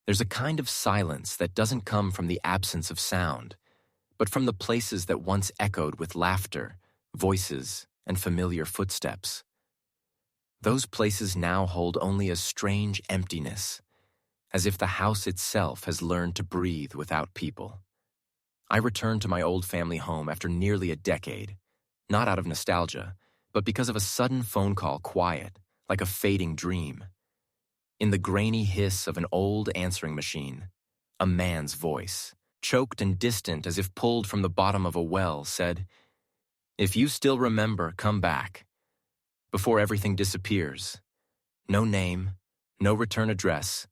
There's a kind of silence that doesn't come from the absence of sound, but from the places that once echoed with laughter, voices, and familiar footsteps. Those places now hold only a strange emptiness, as if the house itself has learned to breathe without people. I returned to my old family home after nearly a decade, not out of nostalgia, but because of a sudden phone call quiet, like a fading dream. In the grainy hiss of an old answering machine, a man's voice, choked and distant as if pulled from the bottom of a well, said, "If you still remember, come back. Before everything disappears. No name, no return address,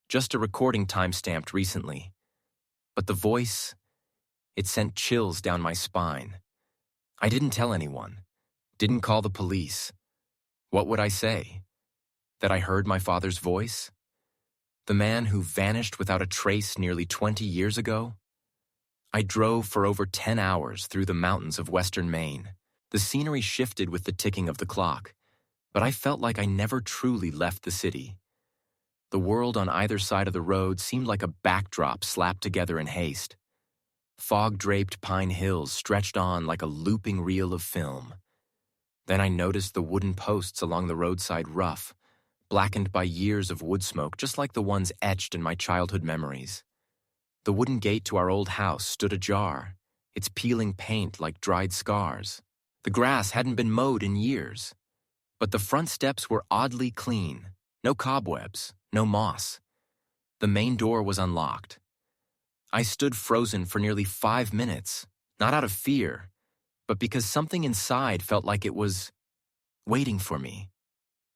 just a recording time-stamped recently. But the voice, it sent chills down my spine. I didn't tell anyone, didn't call the police. What would I say? That I heard my father's voice? The man who vanished without a trace nearly 20 years ago? I drove for over 10 hours through the mountains of western Maine. The scenery shifted with the ticking of the clock, but I felt like I never truly left the city. The world on either side of the road seemed like a backdrop slapped together in haste. Fog-draped pine hills stretched on like a looping reel of film. Then I noticed the wooden posts along the roadside rough, blackened by years of wood smoke just like the ones etched in my childhood memories. The wooden gate to our old house stood ajar, its peeling paint like dried scars. The grass hadn't been mowed in years, but the front steps were oddly clean, no cobwebs, no moss. The main door was unlocked. I stood frozen for nearly 5 minutes, not out of fear, but because something inside felt like it was waiting for me.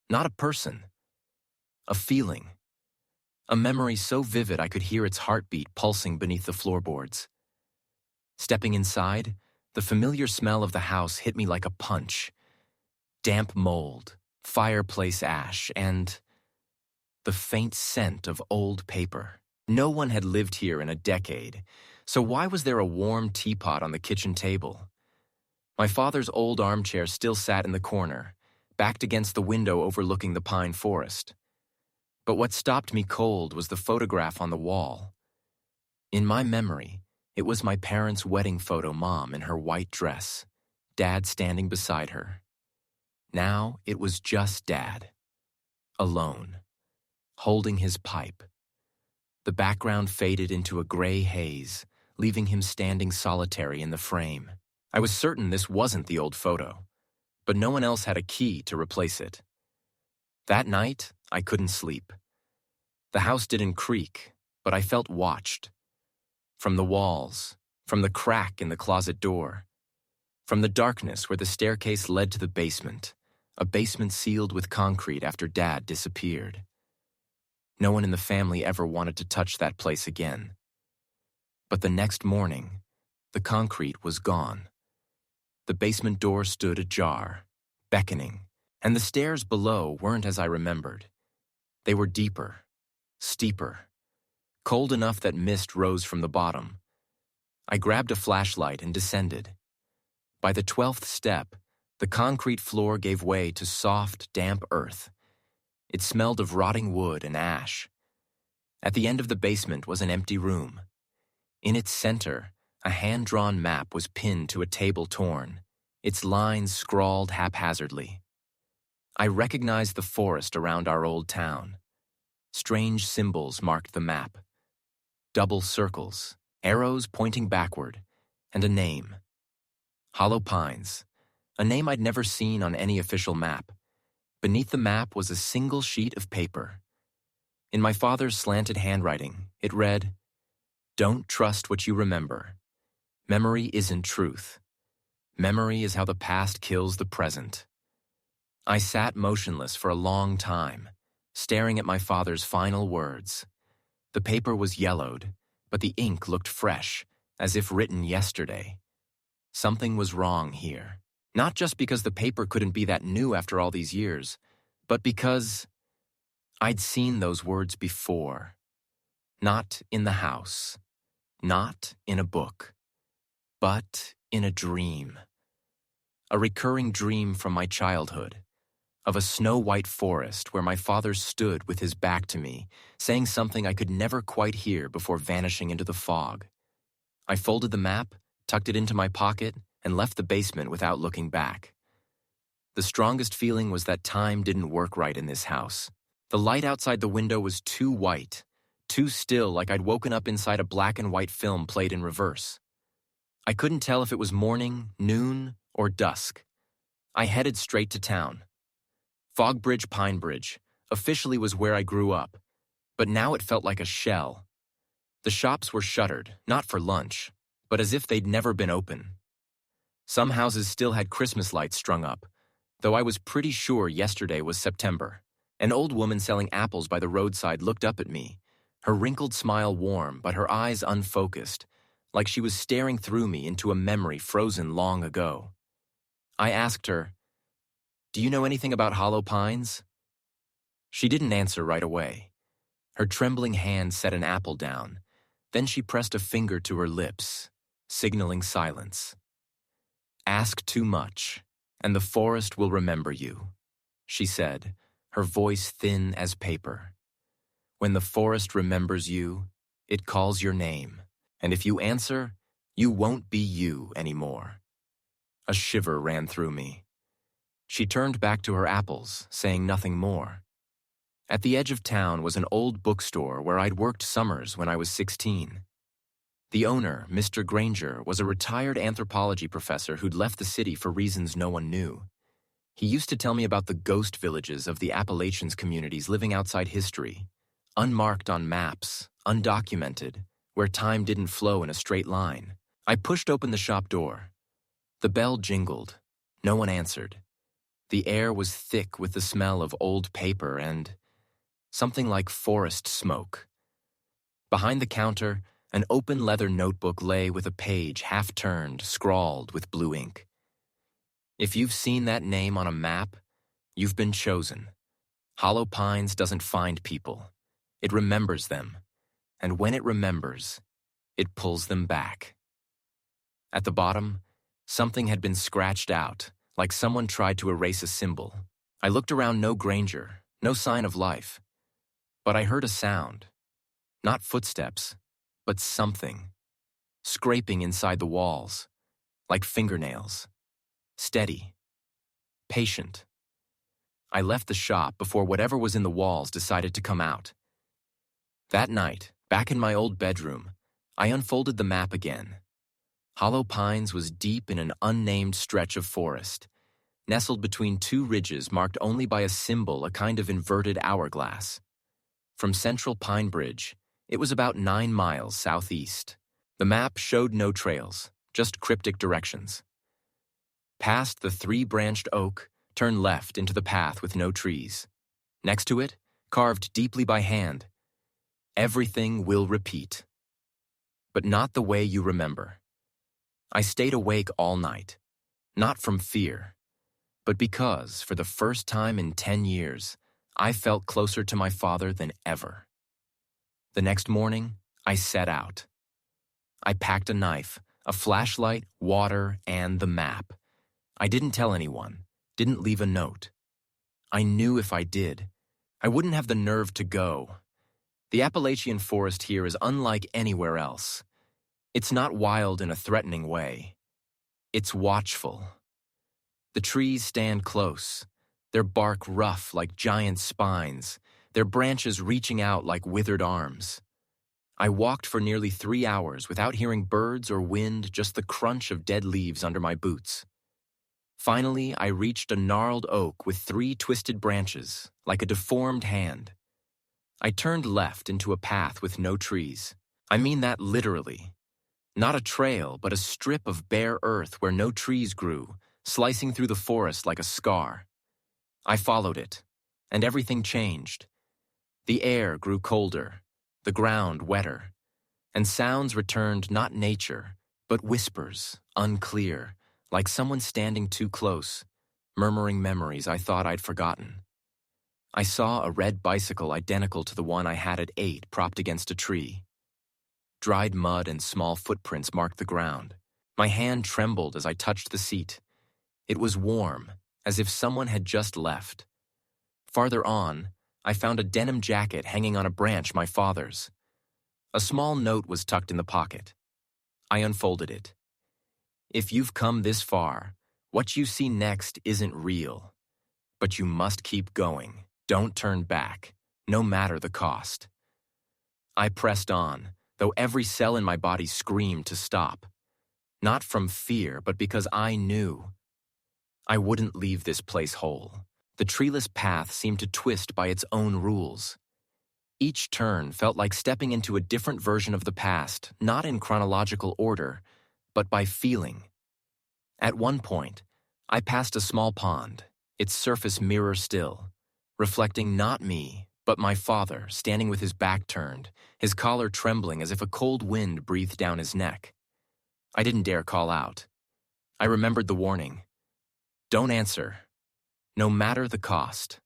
Not a person. A feeling. A memory so vivid I could hear its heartbeat pulsing beneath the floorboards. Stepping inside, the familiar smell of the house hit me like a punch. Damp mold, fireplace ash, and the faint scent of old paper. No one had lived here in a decade, so why was there a warm teapot on the kitchen table? My father's old armchair still sat in the corner, backed against the window overlooking the pine forest. But what stopped me cold was the photograph on the wall. In my memory, it was my parents' wedding photo, Mom in her white dress, Dad standing beside her. Now it was just Dad, alone, holding his pipe. The background faded into a gray haze, leaving him standing solitary in the frame. I was certain this wasn't the old photo, but no one else had a key to replace it. That night, I couldn't sleep. The house didn't creak, but I felt watched. From the walls, from the crack in the closet door, from the darkness where the staircase led to the basement, a basement sealed with concrete after Dad disappeared. No one in the family ever wanted to touch that place again. But the next morning, the concrete was gone. The basement door stood ajar, beckoning, and the stairs below weren't as I remembered. They were deeper, steeper, cold enough that mist rose from the bottom. I grabbed a flashlight and descended. By the 12th step, the concrete floor gave way to soft, damp earth. It smelled of rotting wood and ash. At the end of the basement was an empty room. In its center, a hand-drawn map was pinned to a table torn, its lines scrawled haphazardly. I recognized the forest around our old town. Strange symbols marked the map. Double circles, arrows pointing backward, and a name. Hollow Pines, a name I'd never seen on any official map. Beneath the map was a single sheet of paper. In my father's slanted handwriting, it read, "Don't trust what you remember. Memory isn't truth. Memory is how the past kills the present." I sat motionless for a long time, staring at my father's final words. The paper was yellowed, but the ink looked fresh, as if written yesterday. Something was wrong here. Not just because the paper couldn't be that new after all these years, but because I'd seen those words before. Not in the house, not in a book, but in a dream. A recurring dream from my childhood. of a snow-white forest where my father stood with his back to me, saying something I could never quite hear before vanishing into the fog. I folded the map, tucked it into my pocket, and left the basement without looking back. The strongest feeling was that time didn't work right in this house. The light outside the window was too white, too still, like I'd woken up inside a black and white film played in reverse. I couldn't tell if it was morning, noon, or dusk. I headed straight to town. Fogbridge Pine Bridge officially was where I grew up, but now it felt like a shell. The shops were shuttered, not for lunch, but as if they'd never been open. Some houses still had Christmas lights strung up, though I was pretty sure yesterday was September. An old woman selling apples by the roadside looked up at me, her wrinkled smile warm but her eyes unfocused, like she was staring through me into a memory frozen long ago. I asked her, "Do you know anything about hollow pines?" She didn't answer right away. Her trembling hand set an apple down. Then she pressed a finger to her lips, signaling silence. "Ask too much, and the forest will remember you," she said, her voice thin as paper. "When the forest remembers you, it calls your name, and if you answer, you won't be you anymore." A shiver ran through me. She turned back to her apples, saying nothing more. At the edge of town was an old bookstore where I'd worked summers when I was 16. The owner, Mr. Granger, was a retired anthropology professor who'd left the city for reasons no one knew. He used to tell me about the ghost villages of the Appalachians communities living outside history, unmarked on maps, undocumented, where time didn't flow in a straight line. I pushed open the shop door. The bell jingled. No one answered. The air was thick with the smell of old paper and something like forest smoke. Behind the counter, an open leather notebook lay with a page half-turned, scrawled with blue ink. If you've seen that name on a map, you've been chosen. Hollow Pines doesn't find people. It remembers them. And when it remembers, it pulls them back. At the bottom, something had been scratched out, like someone tried to erase a symbol. I looked around, no Granger, no sign of life. But I heard a sound. Not footsteps, but something. Scraping inside the walls, like fingernails. Steady. Patient. I left the shop before whatever was in the walls decided to come out. That night, back in my old bedroom, I unfolded the map again. Hollow Pines was deep in an unnamed stretch of forest, nestled between two ridges marked only by a symbol, a kind of inverted hourglass. From central Pine Bridge, it was about 9 miles southeast. The map showed no trails, just cryptic directions. Past the 3-branched oak, turn left into the path with no trees. Next to it, carved deeply by hand, "Everything will repeat." But not the way you remember. I stayed awake all night, not from fear, but because, for the first time in 10 years, I felt closer to my father than ever. The next morning, I set out. I packed a knife, a flashlight, water, and the map. I didn't tell anyone, didn't leave a note. I knew if I did, I wouldn't have the nerve to go. The Appalachian forest here is unlike anywhere else. It's not wild in a threatening way. It's watchful. The trees stand close, their bark rough like giant spines, their branches reaching out like withered arms. I walked for nearly 3 hours without hearing birds or wind, just the crunch of dead leaves under my boots. Finally, I reached a gnarled oak with 3 twisted branches, like a deformed hand. I turned left into a path with no trees. I mean that literally. Not a trail, but a strip of bare earth where no trees grew, slicing through the forest like a scar. I followed it, and everything changed. The air grew colder, the ground wetter, and sounds returned, not nature, but whispers, unclear, like someone standing too close, murmuring memories I thought I'd forgotten. I saw a red bicycle identical to the one I had at 8 propped against a tree. Dried mud and small footprints marked the ground. My hand trembled as I touched the seat. It was warm, as if someone had just left, Farther on, I found a denim jacket hanging on a branch my father's. A small note was tucked in the pocket. I unfolded it. If you've come this far, what you see next isn't real. But you must keep going. Don't turn back, no matter the cost. I pressed on, though every cell in my body screamed to stop. Not from fear, but because I knew. I wouldn't leave this place whole. The treeless path seemed to twist by its own rules. Each turn felt like stepping into a different version of the past, not in chronological order, but by feeling. At one point, I passed a small pond, its surface mirror still, reflecting not me, but my father standing with his back turned, his collar trembling as if a cold wind breathed down his neck. I didn't dare call out. I remembered the warning. Don't answer, no matter the cost.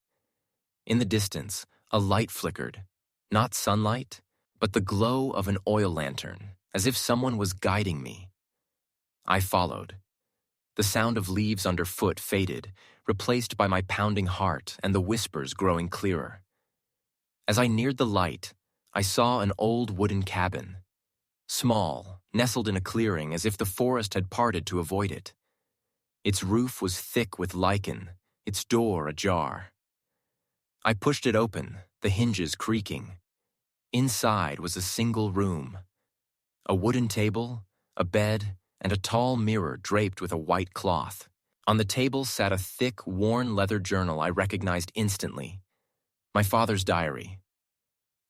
In the distance, a light flickered, not sunlight, but the glow of an oil lantern, as if someone was guiding me. I followed. The sound of leaves underfoot faded, replaced by my pounding heart and the whispers growing clearer. As I neared the light, I saw an old wooden cabin. Small, nestled in a clearing as if the forest had parted to avoid it. Its roof was thick with lichen, its door ajar. I pushed it open, the hinges creaking. Inside was a single room. A wooden table, a bed, and a tall mirror draped with a white cloth. On the table sat a thick, worn leather journal I recognized instantly. My father's diary.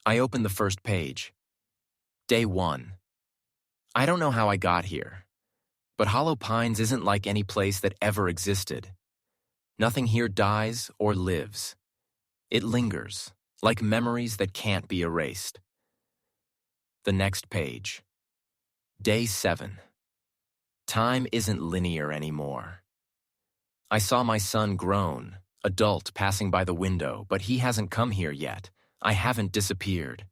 I opened the first page. Day 1. I don't know how I got here, but Hollow Pines isn't like any place that ever existed. Nothing here dies or lives. It lingers, like memories that can't be erased. The next page. Day 7. Time isn't linear anymore. I saw my son grown, adult passing by the window, but he hasn't come here yet. I haven't disappeared.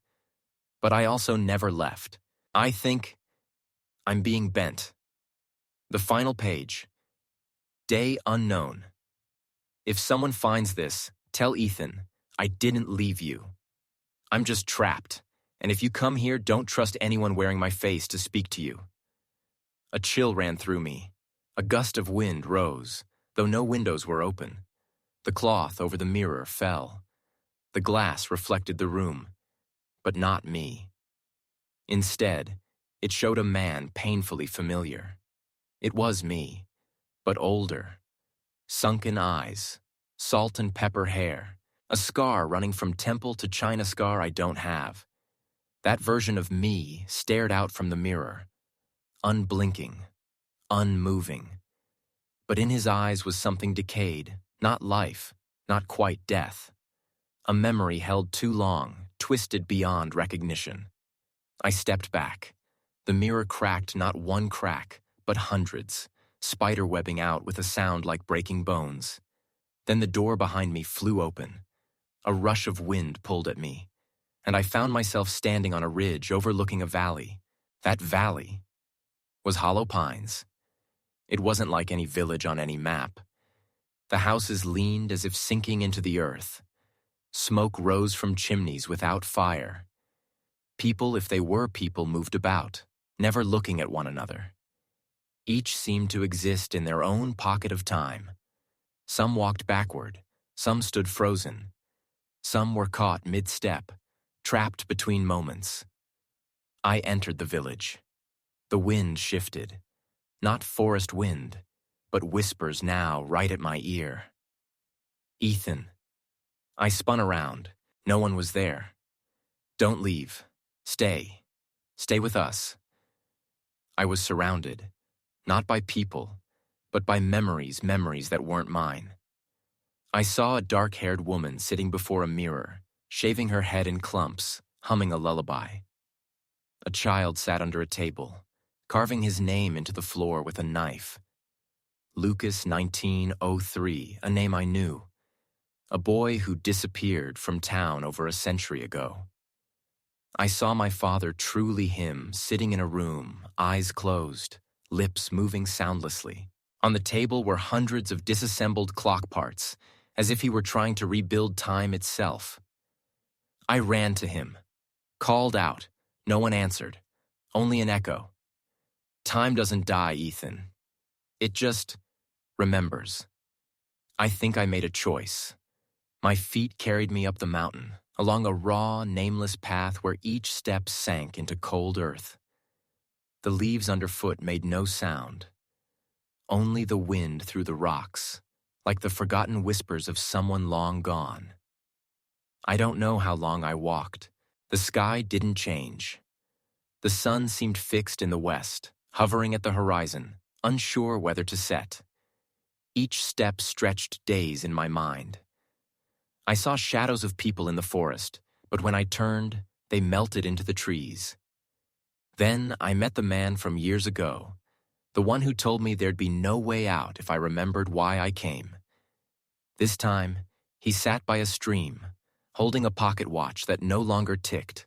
But I also never left. I think I'm being bent. The final page. Day unknown. If someone finds this, tell Ethan, I didn't leave you. I'm just trapped, and if you come here, don't trust anyone wearing my face to speak to you. A chill ran through me. A gust of wind rose, though no windows were open. The cloth over the mirror fell. The glass reflected the room, but not me. Instead, it showed a man painfully familiar. It was me, but older. Sunken eyes, salt and pepper hair, a scar running from temple to China scar I don't have. That version of me stared out from the mirror, unblinking, unmoving. But in his eyes was something decayed, not life, not quite death. A memory held too long, twisted beyond recognition. I stepped back. The mirror cracked not one crack, but hundreds, spiderwebbing out with a sound like breaking bones. Then the door behind me flew open. A rush of wind pulled at me, and I found myself standing on a ridge overlooking a valley. That valley was Hollow Pines. It wasn't like any village on any map. The houses leaned as if sinking into the earth. Smoke rose from chimneys without fire. People, if they were people, moved about, never looking at one another. Each seemed to exist in their own pocket of time. Some walked backward, some stood frozen. Some were caught mid-step, trapped between moments. I entered the village. The wind shifted. Not forest wind, but whispers now right at my ear. Ethan. I spun around. No one was there. Don't leave. Stay. Stay with us. I was surrounded, not by people, but by memories that weren't mine. I saw a dark-haired woman sitting before a mirror, shaving her head in clumps, humming a lullaby. A child sat under a table, carving his name into the floor with a knife. Lucas 1903, a name I knew. A boy who disappeared from town over a century ago. I saw my father truly him sitting in a room, eyes closed, lips moving soundlessly. On the table were hundreds of disassembled clock parts, as if he were trying to rebuild time itself. I ran to him, called out. No one answered, only an echo. Time doesn't die, Ethan. It just remembers. I think I made a choice. My feet carried me up the mountain, along a raw, nameless path where each step sank into cold earth. The leaves underfoot made no sound. Only the wind through the rocks, like the forgotten whispers of someone long gone. I don't know how long I walked. The sky didn't change. The sun seemed fixed in the west, hovering at the horizon, unsure whether to set. Each step stretched days in my mind. I saw shadows of people in the forest, but when I turned, they melted into the trees. Then I met the man from years ago, the one who told me there'd be no way out if I remembered why I came. This time, he sat by a stream, holding a pocket watch that no longer ticked.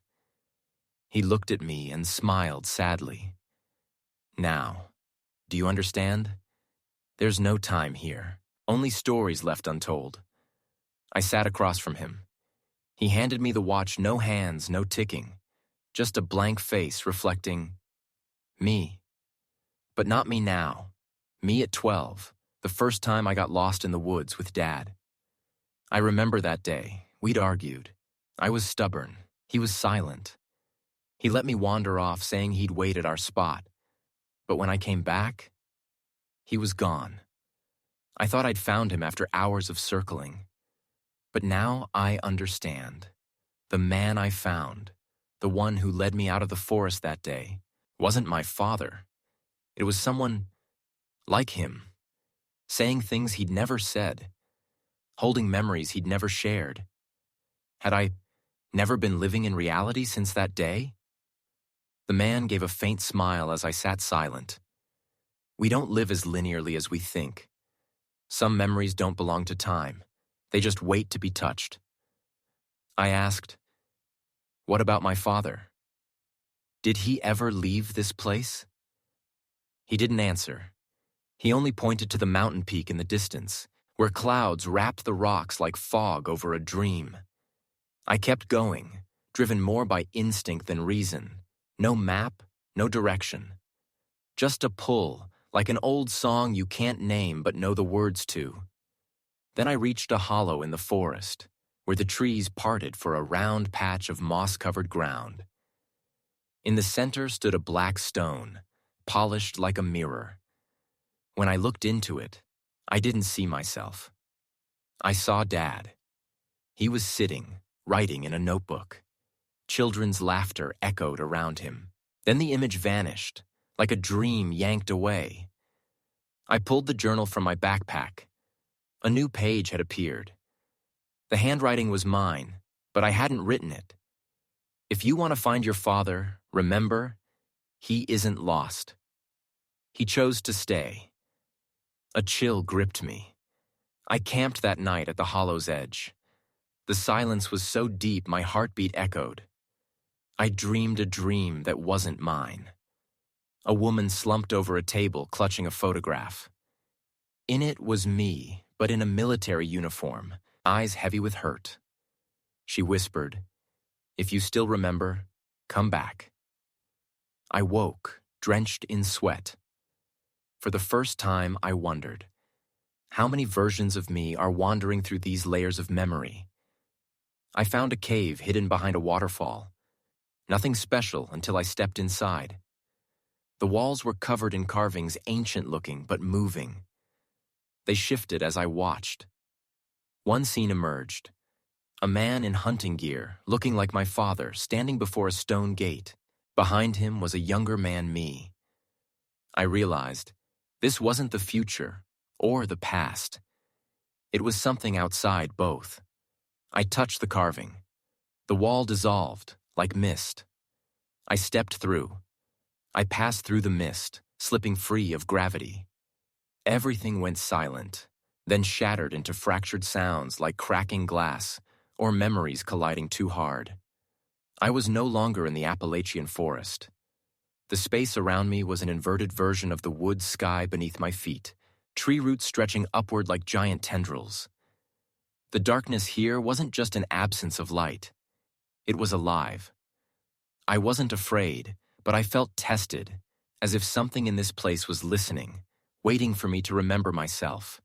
He looked at me and smiled sadly. Now, do you understand? There's no time here, only stories left untold. I sat across from him. He handed me the watch, no hands, no ticking, just a blank face reflecting me. But not me now. Me at 12, the first time I got lost in the woods with Dad. I remember that day. We'd argued. I was stubborn. He was silent. He let me wander off, saying he'd wait at our spot. But when I came back, he was gone. I thought I'd found him after hours of circling. But now I understand. The man I found, the one who led me out of the forest that day, wasn't my father. It was someone like him, saying things he'd never said, holding memories he'd never shared. Had I never been living in reality since that day? The man gave a faint smile as I sat silent. We don't live as linearly as we think. Some memories don't belong to time. They just wait to be touched. I asked, "What about my father? Did he ever leave this place?" He didn't answer. He only pointed to the mountain peak in the distance, where clouds wrapped the rocks like fog over a dream. I kept going, driven more by instinct than reason. No map, no direction. Just a pull, like an old song you can't name but know the words to. Then I reached a hollow in the forest, where the trees parted for a round patch of moss-covered ground. In the center stood a black stone, polished like a mirror. When I looked into it, I didn't see myself. I saw Dad. He was sitting, writing in a notebook. Children's laughter echoed around him. Then the image vanished, like a dream yanked away. I pulled the journal from my backpack. A new page had appeared. The handwriting was mine, but I hadn't written it. If you want to find your father, remember, he isn't lost. He chose to stay. A chill gripped me. I camped that night at the hollow's edge. The silence was so deep my heartbeat echoed. I dreamed a dream that wasn't mine. A woman slumped over a table clutching a photograph. In it was me, but in a military uniform, eyes heavy with hurt. She whispered, "If you still remember, come back." I woke, drenched in sweat. For the first time, I wondered, how many versions of me are wandering through these layers of memory? I found a cave hidden behind a waterfall. Nothing special until I stepped inside. The walls were covered in carvings, ancient-looking but moving. They shifted as I watched. One scene emerged. A man in hunting gear, looking like my father, standing before a stone gate. Behind him was a younger man, me. I realized this wasn't the future or the past. It was something outside both. I touched the carving. The wall dissolved, like mist. I stepped through. I passed through the mist, slipping free of gravity. Everything went silent, then shattered into fractured sounds like cracking glass or memories colliding too hard. I was no longer in the Appalachian forest. The space around me was an inverted version of the wood sky beneath my feet, tree roots stretching upward like giant tendrils. The darkness here wasn't just an absence of light. It was alive. I wasn't afraid, but I felt tested, as if something in this place was listening, waiting for me to remember myself.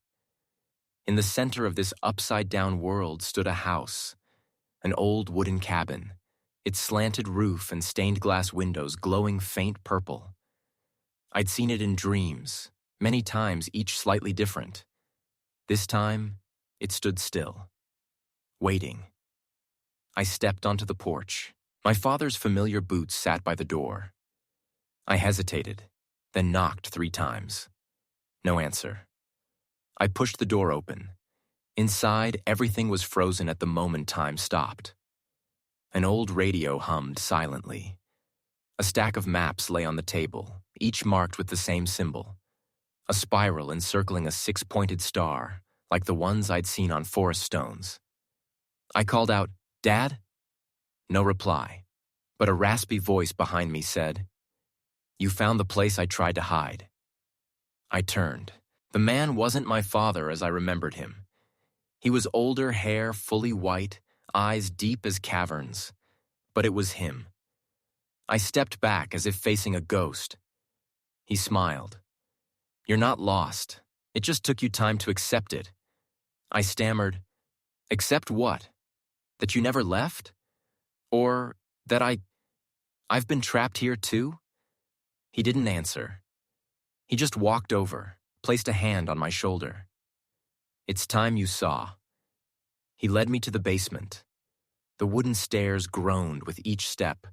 In the center of this upside-down world stood a house, an old wooden cabin, its slanted roof and stained glass windows glowing faint purple. I'd seen it in dreams, many times each slightly different. This time, it stood still, waiting. I stepped onto the porch. My father's familiar boots sat by the door. I hesitated, then knocked 3 times. No answer. I pushed the door open. Inside, everything was frozen at the moment time stopped. An old radio hummed silently. A stack of maps lay on the table, each marked with the same symbol. A spiral encircling a 6-pointed star, like the ones I'd seen on forest stones. I called out, "Dad?" No reply, but a raspy voice behind me said, "You found the place I tried to hide." I turned. The man wasn't my father as I remembered him. He was older, hair fully white, eyes deep as caverns. But it was him. I stepped back as if facing a ghost. He smiled. "You're not lost. It just took you time to accept it." I stammered, "Accept what? That you never left? Or that I've been trapped here too?" He didn't answer. He just walked over, placed a hand on my shoulder. "It's time you saw." He led me to the basement. The wooden stairs groaned with each step.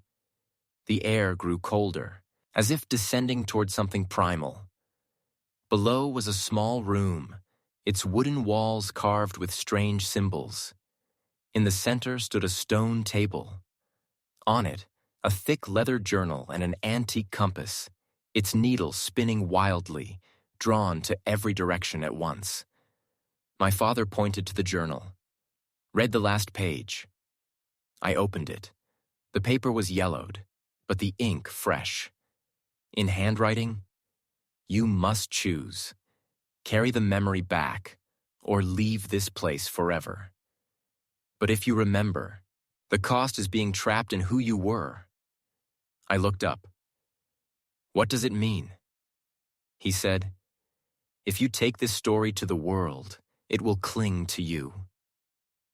The air grew colder, as if descending toward something primal. Below was a small room, its wooden walls carved with strange symbols. In the center stood a stone table. On it, a thick leather journal and an antique compass, its needle spinning wildly, drawn to every direction at once. My father pointed to the journal. "Read the last page." I opened it. The paper was yellowed, but the ink fresh. In handwriting, "You must choose. Carry the memory back, or leave this place forever. But if you remember, the cost is being trapped in who you were." I looked up. "What does it mean?" He said, "If you take this story to the world, it will cling to you.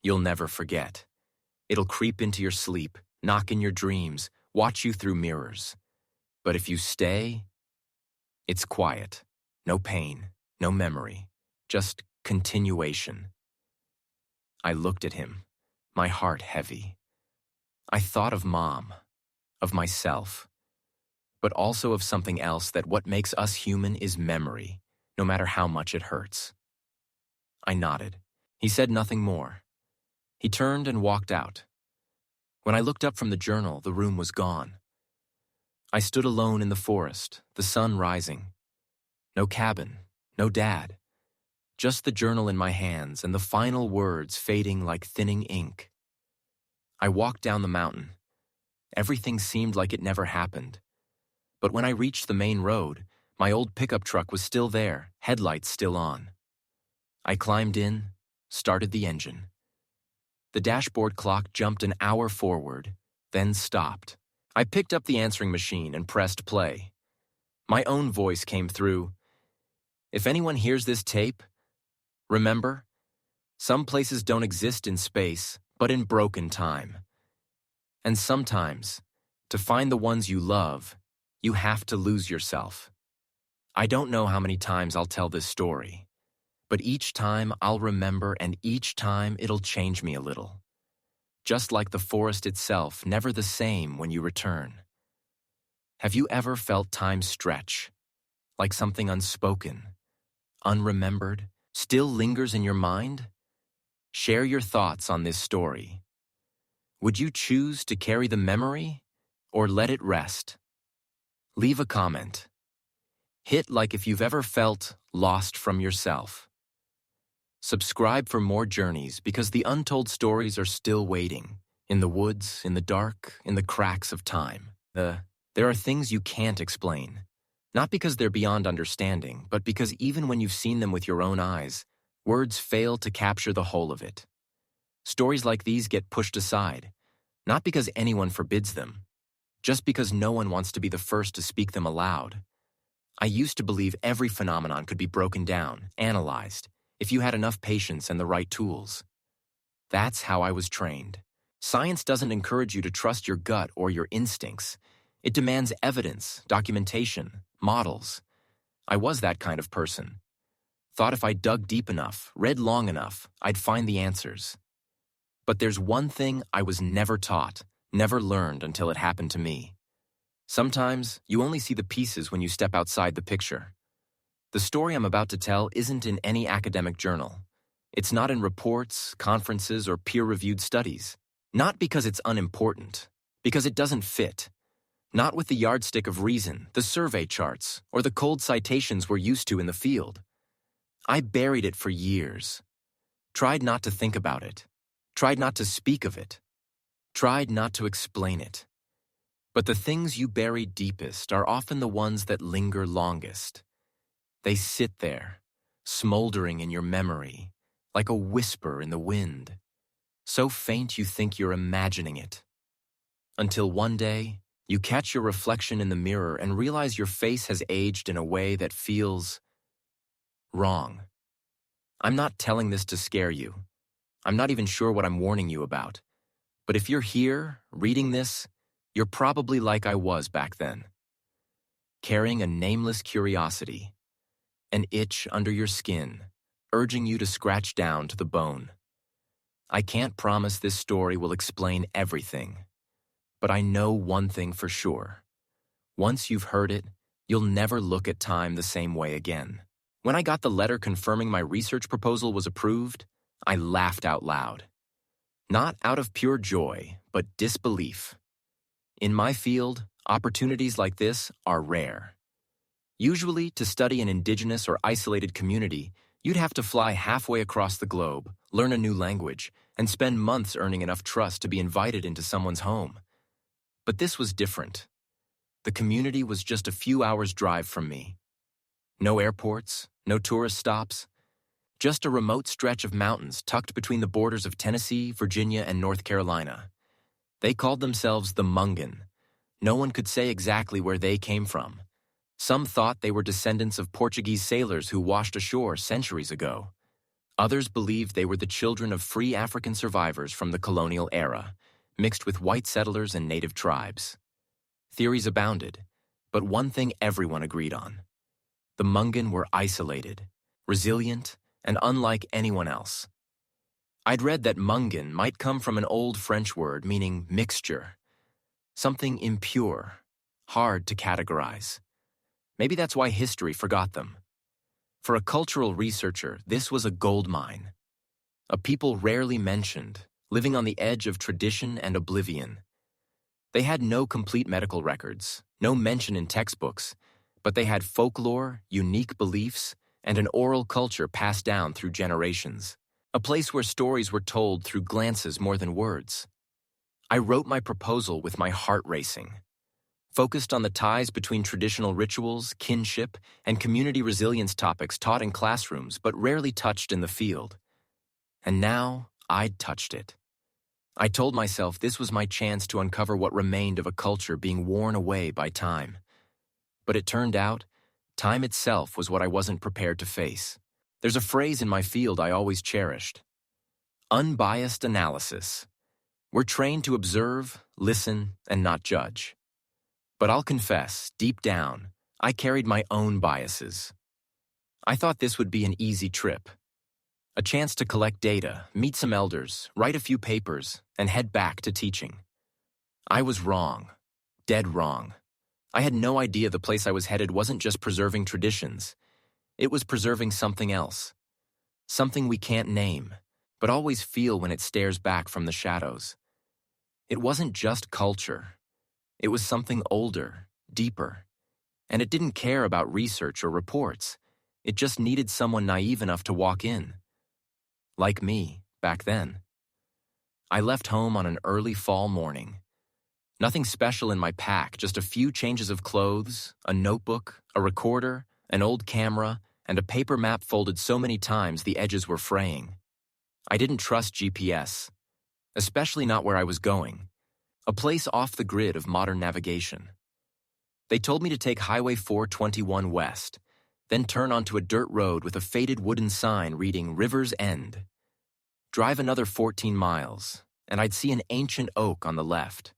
You'll never forget. It'll creep into your sleep, knock in your dreams, watch you through mirrors. But if you stay, it's quiet. No pain, no memory, just continuation." I looked at him, my heart heavy. I thought of Mom, of myself, but also of something else, that what makes us human is memory, no matter how much it hurts. I nodded. He said nothing more. He turned and walked out. When I looked up from the journal, the room was gone. I stood alone in the forest, the sun rising. No cabin, no dad. Just the journal in my hands and the final words fading like thinning ink. I walked down the mountain. Everything seemed like it never happened. But when I reached the main road, my old pickup truck was still there, headlights still on. I climbed in, started the engine. The dashboard clock jumped an hour forward, then stopped. I picked up the answering machine and pressed play. My own voice came through. "If anyone hears this tape, remember, some places don't exist in space, but in broken time. And sometimes, to find the ones you love, you have to lose yourself." I don't know how many times I'll tell this story, but each time I'll remember, and each time it'll change me a little. Just like the forest itself, never the same when you return. Have you ever felt time stretch, like something unspoken, unremembered, still lingers in your mind? Share your thoughts on this story. Would you choose to carry the memory or let it rest? Leave a comment. Hit like if you've ever felt lost from yourself. Subscribe for more journeys, because the untold stories are still waiting. In the woods, in the dark, in the cracks of time. There are things you can't explain. Not because they're beyond understanding, but because even when you've seen them with your own eyes, words fail to capture the whole of it. Stories like these get pushed aside, not because anyone forbids them, just because no one wants to be the first to speak them aloud. I used to believe every phenomenon could be broken down, analyzed, if you had enough patience and the right tools. That's how I was trained. Science doesn't encourage you to trust your gut or your instincts. It demands evidence, documentation, models. I was that kind of person. Thought if I dug deep enough, read long enough, I'd find the answers. But there's one thing I was never taught, never learned until it happened to me. Sometimes you only see the pieces when you step outside the picture. The story I'm about to tell isn't in any academic journal. It's not in reports, conferences, or peer-reviewed studies. Not because it's unimportant, because it doesn't fit. Not with the yardstick of reason, the survey charts, or the cold citations we're used to in the field. I buried it for years. Tried not to think about it. Tried not to speak of it. Tried not to explain it. But the things you bury deepest are often the ones that linger longest. They sit there, smoldering in your memory, like a whisper in the wind, so faint you think you're imagining it. Until one day, you catch your reflection in the mirror and realize your face has aged in a way that feels wrong. I'm not telling this to scare you. I'm not even sure what I'm warning you about. But if you're here, reading this, you're probably like I was back then. Carrying a nameless curiosity, an itch under your skin, urging you to scratch down to the bone. I can't promise this story will explain everything, but I know one thing for sure. Once you've heard it, you'll never look at time the same way again. When I got the letter confirming my research proposal was approved, I laughed out loud. Not out of pure joy, but disbelief. In my field, opportunities like this are rare. Usually, to study an indigenous or isolated community, you'd have to fly halfway across the globe, learn a new language, and spend months earning enough trust to be invited into someone's home. But this was different. The community was just a few hours' drive from me. No airports, no tourist stops, just a remote stretch of mountains tucked between the borders of Tennessee, Virginia, and North Carolina. They called themselves the Mungan. No one could say exactly where they came from. Some thought they were descendants of Portuguese sailors who washed ashore centuries ago. Others believed they were the children of free African survivors from the colonial era, mixed with white settlers and native tribes. Theories abounded, but one thing everyone agreed on. The Mungan were isolated, resilient, and unlike anyone else. I'd read that Mungan might come from an old French word meaning mixture, something impure, hard to categorize. Maybe that's why history forgot them. For a cultural researcher, this was a gold mine. A people rarely mentioned, living on the edge of tradition and oblivion. They had no complete medical records, no mention in textbooks, but they had folklore, unique beliefs, and an oral culture passed down through generations. A place where stories were told through glances more than words. I wrote my proposal with my heart racing. Focused on the ties between traditional rituals, kinship, and community resilience topics taught in classrooms but rarely touched in the field. And now, I'd touched it. I told myself this was my chance to uncover what remained of a culture being worn away by time. But it turned out, time itself was what I wasn't prepared to face. There's a phrase in my field I always cherished. Unbiased analysis. We're trained to observe, listen, and not judge. But I'll confess, deep down, I carried my own biases. I thought this would be an easy trip. A chance to collect data, meet some elders, write a few papers, and head back to teaching. I was wrong. Dead wrong. I had no idea the place I was headed wasn't just preserving traditions. It was preserving something else. Something we can't name, but always feel when it stares back from the shadows. It wasn't just culture. It was something older, deeper. And it didn't care about research or reports. It just needed someone naive enough to walk in. Like me, back then. I left home on an early fall morning. Nothing special in my pack, just a few changes of clothes, a notebook, a recorder, an old camera, and a paper map folded so many times the edges were fraying. I didn't trust GPS, especially not where I was going, a place off the grid of modern navigation. They told me to take Highway 421 west, then turn onto a dirt road with a faded wooden sign reading River's End. Drive another 14 miles, and I'd see an ancient oak on the left.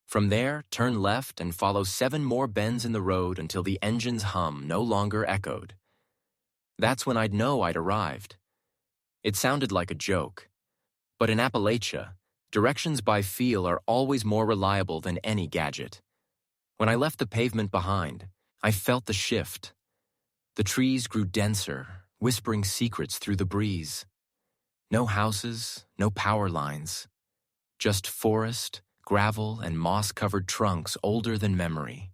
From there, turn left and follow 7 more bends in the road until the engine's hum no longer echoed. That's when I'd know I'd arrived. It sounded like a joke. But in Appalachia, directions by feel are always more reliable than any gadget. When I left the pavement behind, I felt the shift. The trees grew denser, whispering secrets through the breeze. No houses, no power lines. Just forest, gravel, and moss-covered trunks older than memory.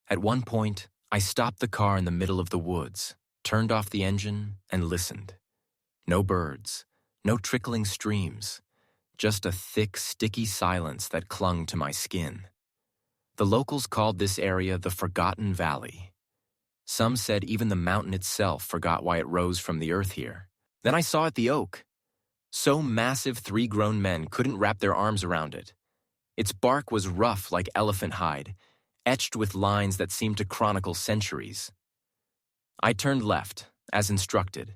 At one point, I stopped the car in the middle of the woods, turned off the engine, and listened. No birds, no trickling streams, just a thick, sticky silence that clung to my skin. The locals called this area the Forgotten Valley. Some said even the mountain itself forgot why it rose from the earth here. Then I saw it the oak. So massive 3 grown men couldn't wrap their arms around it. Its bark was rough like elephant hide, etched with lines that seemed to chronicle centuries. I turned left, as instructed.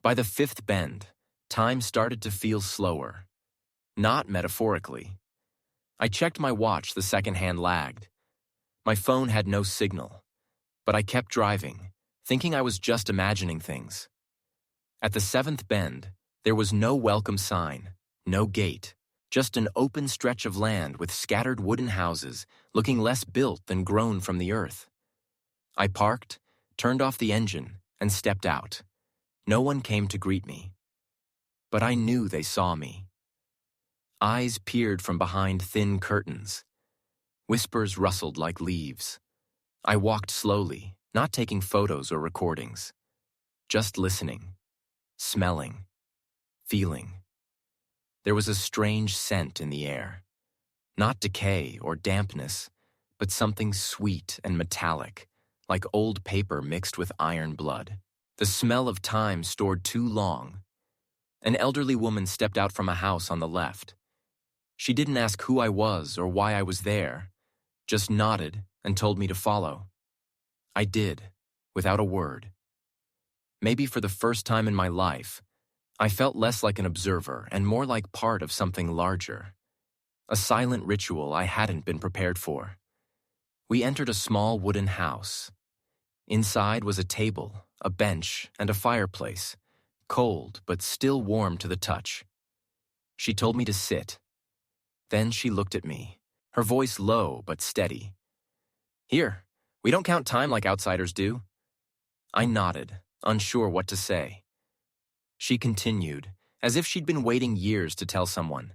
By the 5th bend, time started to feel slower. Not metaphorically. I checked my watch the second hand lagged. My phone had no signal, but I kept driving, thinking I was just imagining things. At the 7th bend, there was no welcome sign, no gate, just an open stretch of land with scattered wooden houses looking less built than grown from the earth. I parked, turned off the engine, and stepped out. No one came to greet me. But I knew they saw me. Eyes peered from behind thin curtains. Whispers rustled like leaves. I walked slowly, not taking photos or recordings. Just listening, smelling, feeling. There was a strange scent in the air. Not decay or dampness, but something sweet and metallic, like old paper mixed with iron blood. The smell of time stored too long. An elderly woman stepped out from a house on the left. She didn't ask who I was or why I was there, just nodded and told me to follow. I did, without a word. Maybe for the first time in my life, I felt less like an observer and more like part of something larger. A silent ritual I hadn't been prepared for. We entered a small wooden house. Inside was a table, a bench, and a fireplace, cold but still warm to the touch. She told me to sit. Then she looked at me, her voice low but steady. "Here, we don't count time like outsiders do." I nodded, unsure what to say. She continued, as if she'd been waiting years to tell someone.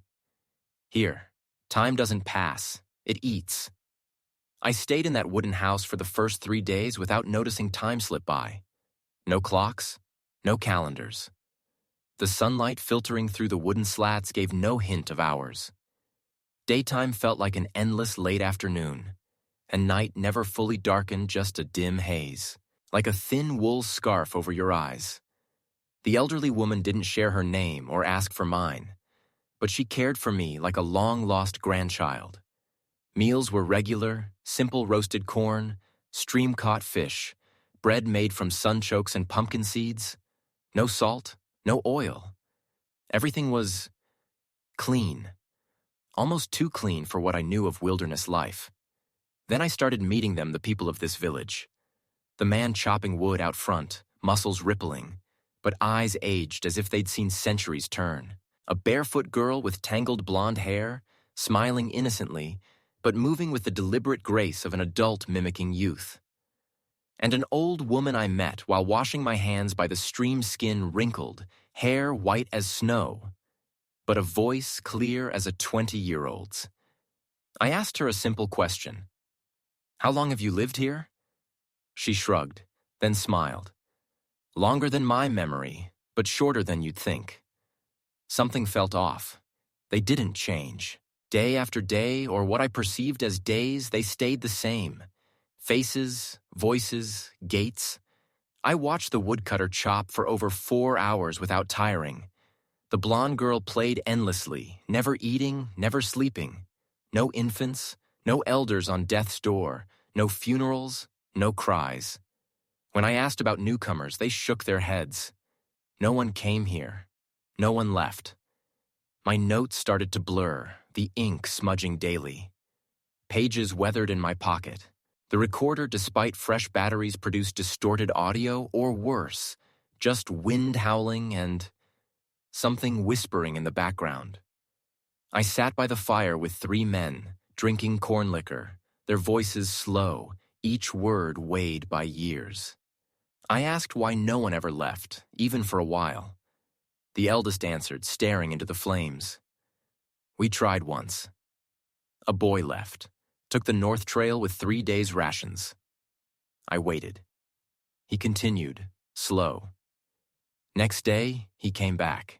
"Here, time doesn't pass, it eats." I stayed in that wooden house for the first 3 days without noticing time slip by. No clocks, no calendars. The sunlight filtering through the wooden slats gave no hint of hours. Daytime felt like an endless late afternoon, and night never fully darkened, just a dim haze, like a thin wool scarf over your eyes. The elderly woman didn't share her name or ask for mine, but she cared for me like a long-lost grandchild. Meals were regular, simple roasted corn, stream-caught fish, bread made from sunchokes and pumpkin seeds. No salt, no oil. Everything was clean. Almost too clean for what I knew of wilderness life. Then I started meeting them, the people of this village. The man chopping wood out front, muscles rippling, but eyes aged as if they'd seen centuries turn. A barefoot girl with tangled blonde hair, smiling innocently, but moving with the deliberate grace of an adult mimicking youth. And an old woman I met while washing my hands by the stream, skin wrinkled, hair white as snow, but a voice clear as a 20-year-old's. I asked her a simple question. "How long have you lived here?" She shrugged, then smiled. "Longer than my memory, but shorter than you'd think." Something felt off. They didn't change. Day after day, or what I perceived as days, they stayed the same. Faces, voices, gaits. I watched the woodcutter chop for over 4 hours without tiring. The blonde girl played endlessly, never eating, never sleeping. No infants, no elders on death's door, no funerals, no cries. When I asked about newcomers, they shook their heads. No one came here. No one left. My notes started to blur, the ink smudging daily. Pages weathered in my pocket. The recorder, despite fresh batteries, produced distorted audio, or worse, just wind howling and something whispering in the background. I sat by the fire with 3 men, drinking corn liquor, their voices slow, each word weighed by years. I asked why no one ever left, even for a while. The eldest answered, staring into the flames. We tried once. A boy left, took the North Trail with 3 days' rations. I waited. He continued, slow. Next day, he came back.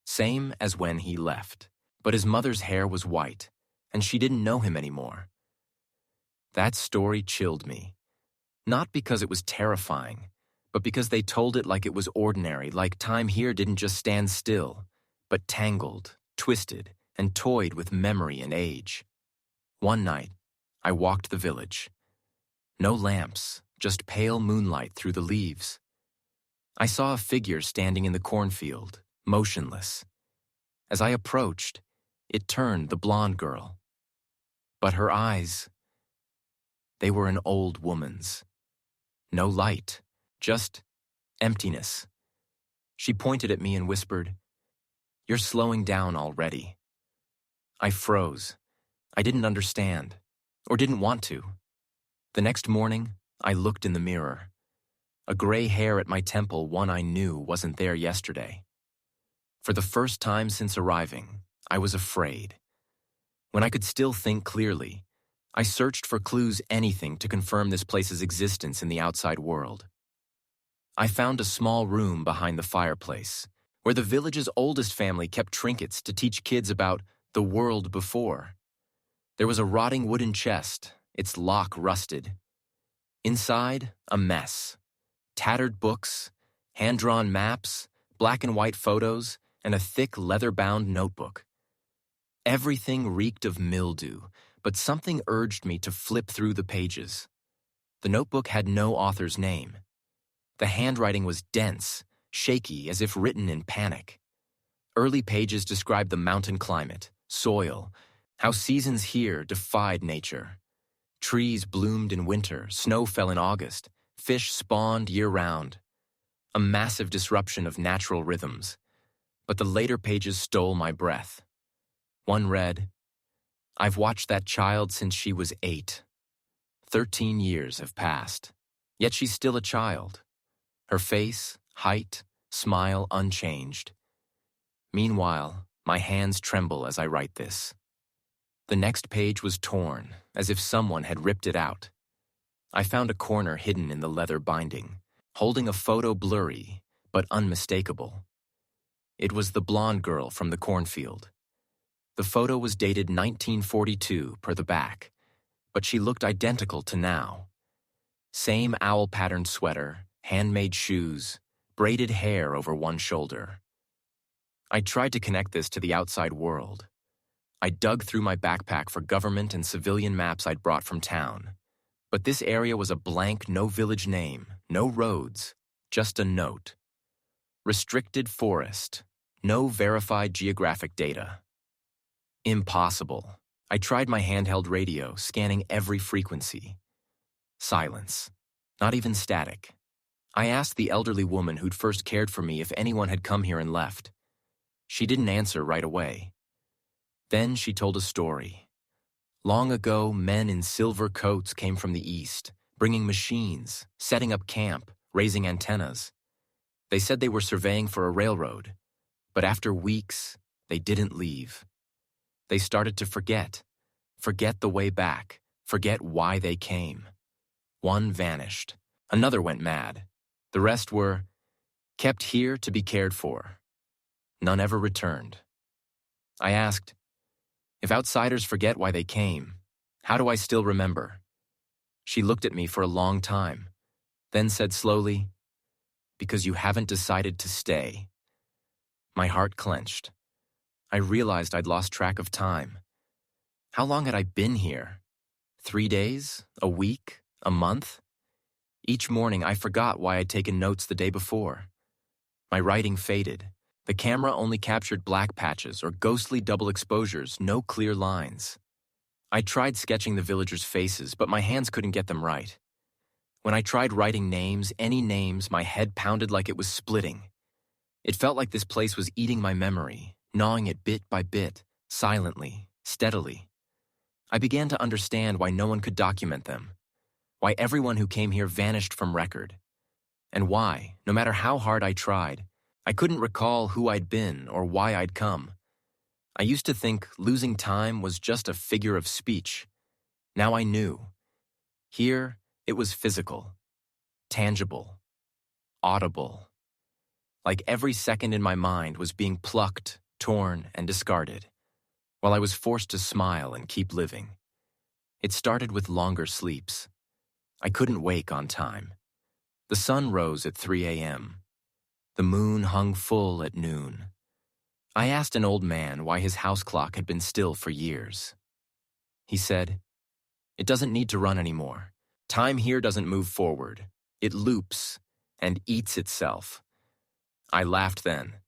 Same as when he left, but his mother's hair was white, and she didn't know him anymore. That story chilled me. Not because it was terrifying, but because they told it like it was ordinary, like time here didn't just stand still, but tangled, twisted, and toyed with memory and age. One night, I walked the village. No lamps, just pale moonlight through the leaves. I saw a figure standing in the cornfield, motionless. As I approached, it turned the blonde girl. But her eyes, they were an old woman's. No light, just emptiness. She pointed at me and whispered, "You're slowing down already." I froze. I didn't understand, or didn't want to. The next morning, I looked in the mirror. A gray hair at my temple, one I knew wasn't there yesterday. For the first time since arriving, I was afraid. When I could still think clearly, I searched for clues, anything to confirm this place's existence in the outside world. I found a small room behind the fireplace, where the village's oldest family kept trinkets to teach kids about the world before. There was a rotting wooden chest, its lock rusted. Inside, a mess. Tattered books, hand-drawn maps, black and white photos, and a thick leather-bound notebook. Everything reeked of mildew, but something urged me to flip through the pages. The notebook had no author's name. The handwriting was dense, shaky, as if written in panic. Early pages described the mountain climate, soil, how seasons here defied nature. Trees bloomed in winter, snow fell in August, fish spawned year-round. A massive disruption of natural rhythms. But the later pages stole my breath. One read, "I've watched that child since she was 8. 13 years have passed, yet she's still a child. Her face, height, smile unchanged. Meanwhile, my hands tremble as I write this." The next page was torn, as if someone had ripped it out. I found a corner hidden in the leather binding, holding a photo blurry, but unmistakable. It was the blonde girl from the cornfield. The photo was dated 1942 per the back, but she looked identical to now. Same owl-patterned sweater, handmade shoes, braided hair over one shoulder. I tried to connect this to the outside world. I dug through my backpack for government and civilian maps I'd brought from town. But this area was a blank, no village name, no roads, just a note. Restricted forest, no verified geographic data. Impossible. I tried my handheld radio, scanning every frequency. Silence. Not even static. I asked the elderly woman who'd first cared for me if anyone had come here and left. She didn't answer right away. Then she told a story. Long ago, men in silver coats came from the east, bringing machines, setting up camp, raising antennas. They said they were surveying for a railroad, but after weeks, they didn't leave. They started to forget the way back, forget why they came. One vanished. Another went mad. The rest were kept here to be cared for. None ever returned. I asked, if outsiders forget why they came, how do I still remember? She looked at me for a long time, then said slowly, because you haven't decided to stay. My heart clenched. I realized I'd lost track of time. How long had I been here? 3 days? A week? A month? Each morning I forgot why I'd taken notes the day before. My writing faded. The camera only captured black patches or ghostly double exposures, no clear lines. I tried sketching the villagers' faces, but my hands couldn't get them right. When I tried writing names, any names, my head pounded like it was splitting. It felt like this place was eating my memory, gnawing it bit by bit, silently, steadily. I began to understand why no one could document them, why everyone who came here vanished from record, and why, no matter how hard I tried, I couldn't recall who I'd been or why I'd come. I used to think losing time was just a figure of speech. Now I knew. Here, it was physical, tangible, audible. Like every second in my mind was being plucked, torn, and discarded, while I was forced to smile and keep living. It started with longer sleeps. I couldn't wake on time. The sun rose at 3 a.m. The moon hung full at noon. I asked an old man why his house clock had been still for years. He said, "It doesn't need to run anymore. Time here doesn't move forward. It loops and eats itself." I laughed then,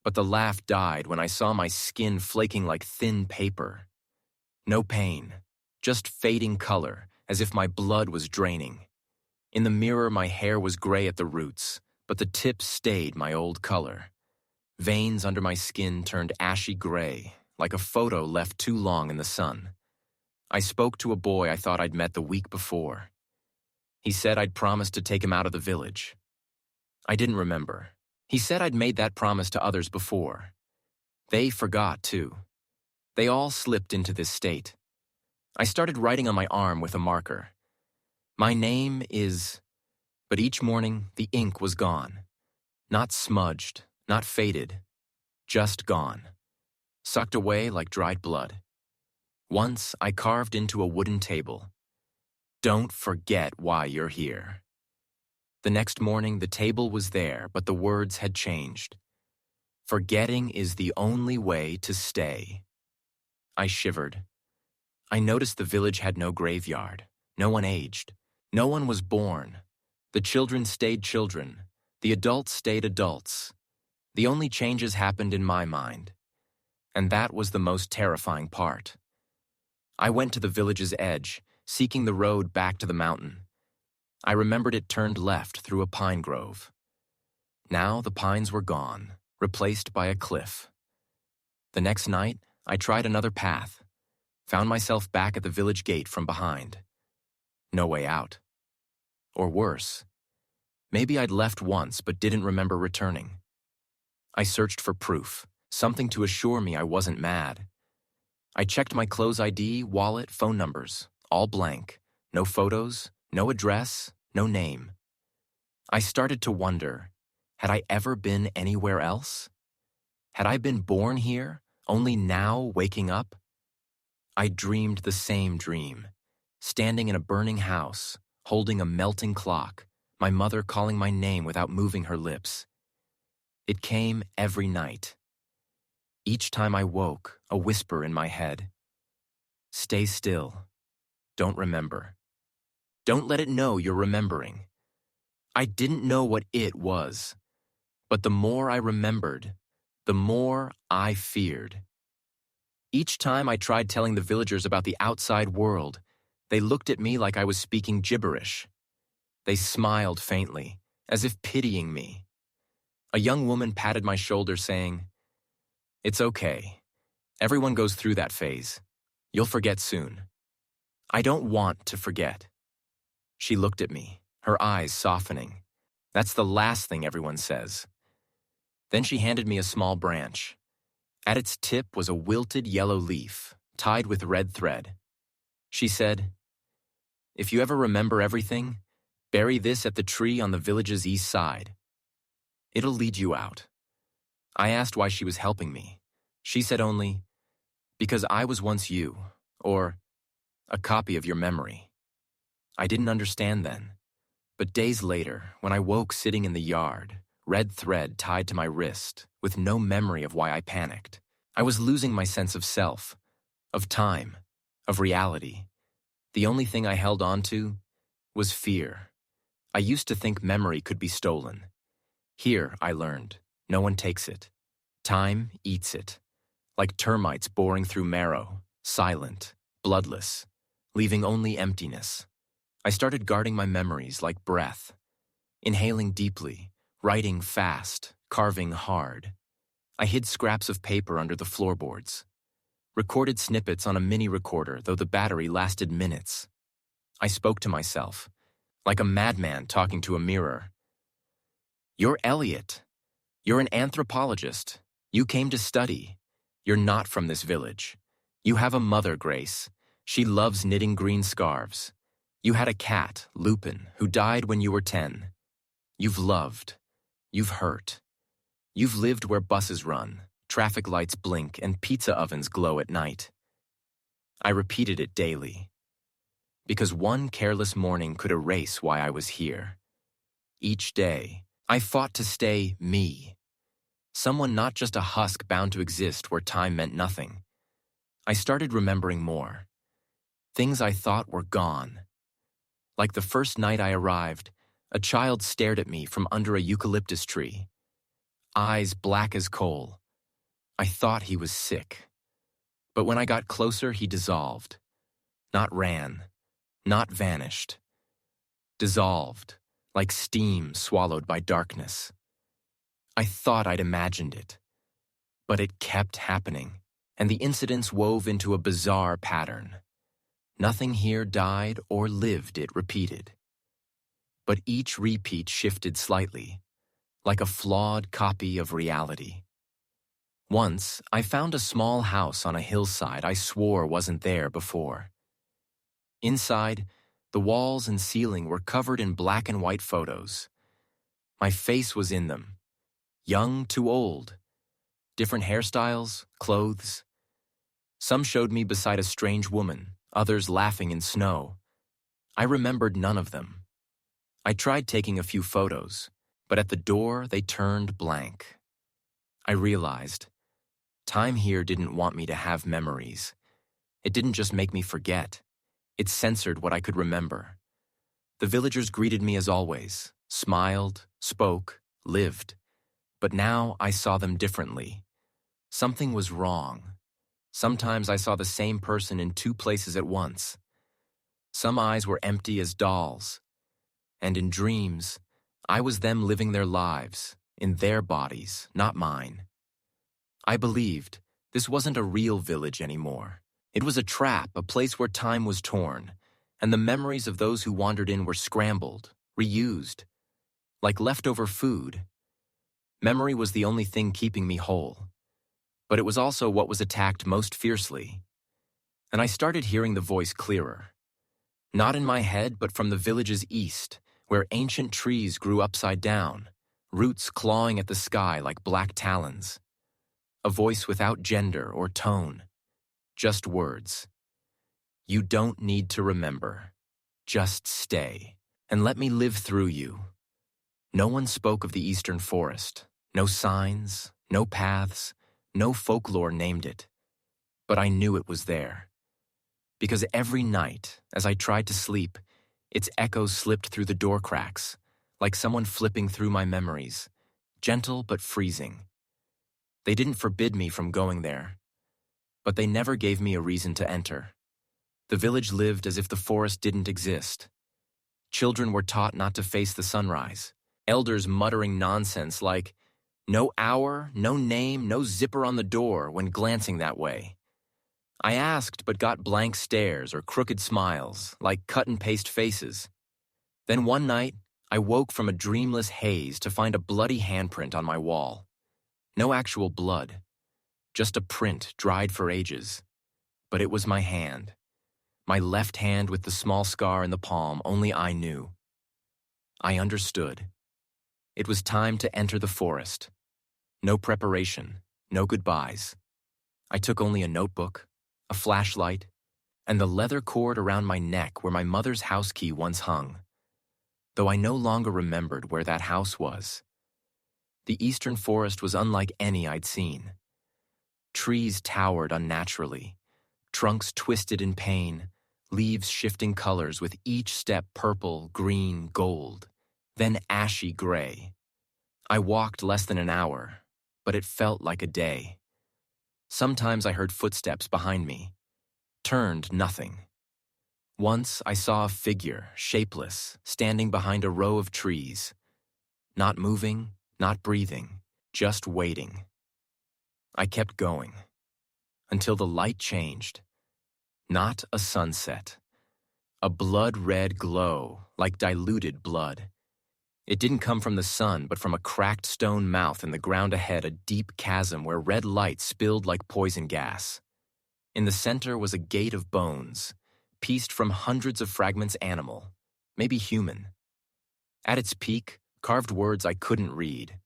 but the laugh died when I saw my skin flaking like thin paper. No pain, just fading color, as if my blood was draining. In the mirror, my hair was gray at the roots, but the tips stayed my old color. Veins under my skin turned ashy gray, like a photo left too long in the sun. I spoke to a boy I thought I'd met the week before. He said I'd promised to take him out of the village. I didn't remember. He said I'd made that promise to others before. They forgot, too. They all slipped into this state. I started writing on my arm with a marker. My name is... But each morning, the ink was gone. Not smudged, not faded. Just gone. Sucked away like dried blood. Once, I carved into a wooden table. "Don't forget why you're here." The next morning, the table was there, but the words had changed. "Forgetting is the only way to stay." I shivered. I noticed the village had no graveyard. No one aged. No one was born. The children stayed children. The adults stayed adults. The only changes happened in my mind. And that was the most terrifying part. I went to the village's edge, seeking the road back to the mountain. I remembered it turned left through a pine grove. Now the pines were gone, replaced by a cliff. The next night, I tried another path, found myself back at the village gate from behind. No way out. Or worse, maybe I'd left once but didn't remember returning. I searched for proof, something to assure me I wasn't mad. I checked my clothes ID, wallet, phone numbers, all blank. No photos, no address, no name. I started to wonder, had I ever been anywhere else? Had I been born here, only now waking up? I dreamed the same dream, standing in a burning house, holding a melting clock, my mother calling my name without moving her lips. It came every night. Each time I woke, a whisper in my head. "Stay still. Don't remember. Don't let it know you're remembering." I didn't know what it was, but the more I remembered, the more I feared. Each time I tried telling the villagers about the outside world, they looked at me like I was speaking gibberish. They smiled faintly, as if pitying me. A young woman patted my shoulder, saying, "It's okay. Everyone goes through that phase. You'll forget soon." I don't want to forget. She looked at me, her eyes softening. That's the last thing everyone says. Then she handed me a small branch. At its tip was a wilted yellow leaf, tied with red thread. She said, "If you ever remember everything, bury this at the tree on the village's east side. It'll lead you out." I asked why she was helping me. She said only, "Because I was once you," or "a copy of your memory." I didn't understand then, but days later, when I woke sitting in the yard, red thread tied to my wrist, with no memory of why I panicked. I was losing my sense of self, of time, of reality. The only thing I held on to was fear. I used to think memory could be stolen. Here, I learned, no one takes it. Time eats it, like termites boring through marrow, silent, bloodless, leaving only emptiness. I started guarding my memories like breath, inhaling deeply, writing fast, carving hard. I hid scraps of paper under the floorboards, recorded snippets on a mini recorder, though the battery lasted minutes. I spoke to myself, like a madman talking to a mirror. You're Elliot. You're an anthropologist. You came to study. You're not from this village. You have a mother, Grace. She loves knitting green scarves. You had a cat, Lupin, who died when you were 10. You've loved. You've hurt. You've lived where buses run, traffic lights blink, and pizza ovens glow at night. I repeated it daily, because one careless morning could erase why I was here. Each day, I fought to stay me, someone not just a husk bound to exist where time meant nothing. I started remembering more. Things I thought were gone. Like the first night I arrived, a child stared at me from under a eucalyptus tree, eyes black as coal. I thought he was sick. But when I got closer, he dissolved. Not ran, not vanished. Dissolved, like steam swallowed by darkness. I thought I'd imagined it, but it kept happening, and the incidents wove into a bizarre pattern. Nothing here died or lived, it repeated. But each repeat shifted slightly, like a flawed copy of reality. Once, I found a small house on a hillside I swore wasn't there before. Inside, the walls and ceiling were covered in black and white photos. My face was in them, young to old, different hairstyles, clothes. Some showed me beside a strange woman, others laughing in snow. I remembered none of them. I tried taking a few photos, but at the door they turned blank. I realized, time here didn't want me to have memories. It didn't just make me forget. It censored what I could remember. The villagers greeted me as always, smiled, spoke, lived. But now I saw them differently. Something was wrong. Sometimes I saw the same person in two places at once. Some eyes were empty as dolls. And in dreams, I was them living their lives, in their bodies, not mine. I believed this wasn't a real village anymore. It was a trap, a place where time was torn, and the memories of those who wandered in were scrambled, reused, like leftover food. Memory was the only thing keeping me whole, but it was also what was attacked most fiercely. And I started hearing the voice clearer. Not in my head, but from the village's east, where ancient trees grew upside down, roots clawing at the sky like black talons. A voice without gender or tone, just words. You don't need to remember. Just stay, and let me live through you. No one spoke of the eastern forest. No signs, no paths, no folklore named it. But I knew it was there. Because every night, as I tried to sleep, its echoes slipped through the door cracks, like someone flipping through my memories, gentle but freezing. They didn't forbid me from going there, but they never gave me a reason to enter. The village lived as if the forest didn't exist. Children were taught not to face the sunrise, elders muttering nonsense like, no hour, no name, no zipper on the door when glancing that way. I asked but got blank stares or crooked smiles, like cut-and-paste faces. Then one night, I woke from a dreamless haze to find a bloody handprint on my wall. No actual blood, just a print dried for ages. But it was my hand. My left hand with the small scar in the palm only I knew. I understood. It was time to enter the forest. No preparation, no goodbyes. I took only a notebook, a flashlight, and the leather cord around my neck where my mother's house key once hung, though I no longer remembered where that house was. The eastern forest was unlike any I'd seen. Trees towered unnaturally, trunks twisted in pain, leaves shifting colors with each step purple, green, gold, then ashy gray. I walked less than an hour, but it felt like a day. Sometimes I heard footsteps behind me. Turned, nothing. Once I saw a figure, shapeless, standing behind a row of trees. Not moving, not breathing, just waiting. I kept going, until the light changed. Not a sunset. A blood-red glow, like diluted blood. It didn't come from the sun, but from a cracked stone mouth in the ground ahead, a deep chasm where red light spilled like poison gas. In the center was a gate of bones, pieced from hundreds of fragments animal, maybe human. At its peak, carved words I couldn't read,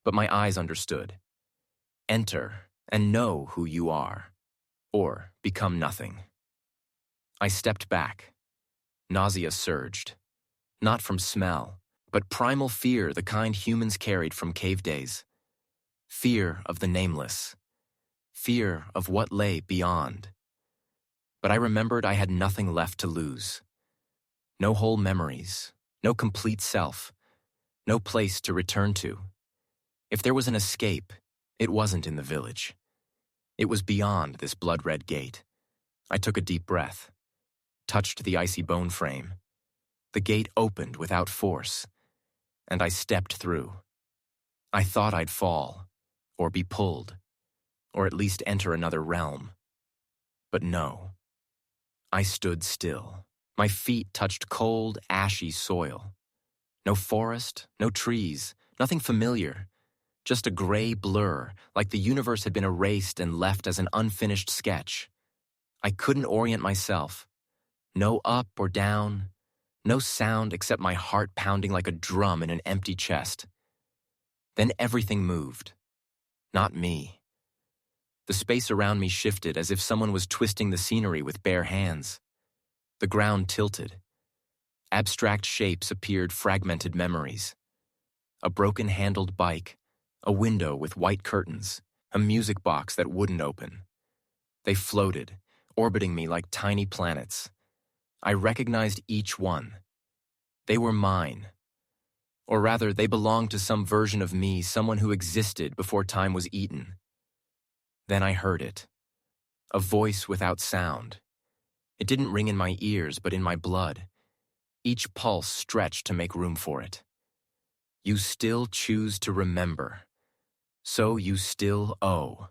but my eyes understood. Enter and know who you are, or become nothing. I stepped back. Nausea surged, not from smell, but primal fear, the kind humans carried from cave days. Fear of the nameless. Fear of what lay beyond. But I remembered I had nothing left to lose. No whole memories, no complete self, no place to return to. If there was an escape, it wasn't in the village. It was beyond this blood-red gate. I took a deep breath, touched the icy bone frame. The gate opened without force, and I stepped through. I thought I'd fall, or be pulled, or at least enter another realm. But no. I stood still. My feet touched cold, ashy soil. No forest, no trees, nothing familiar. Just a gray blur, like the universe had been erased and left as an unfinished sketch. I couldn't orient myself. No up or down, no sound except my heart pounding like a drum in an empty chest. Then everything moved. Not me. The space around me shifted as if someone was twisting the scenery with bare hands. The ground tilted. Abstract shapes appeared, fragmented memories. A broken-handled bike, a window with white curtains, a music box that wouldn't open. They floated, orbiting me like tiny planets. I recognized each one. They were mine. Or rather, they belonged to some version of me, someone who existed before time was eaten. Then I heard it. A voice without sound. It didn't ring in my ears, but in my blood. Each pulse stretched to make room for it. You still choose to remember. So you still owe.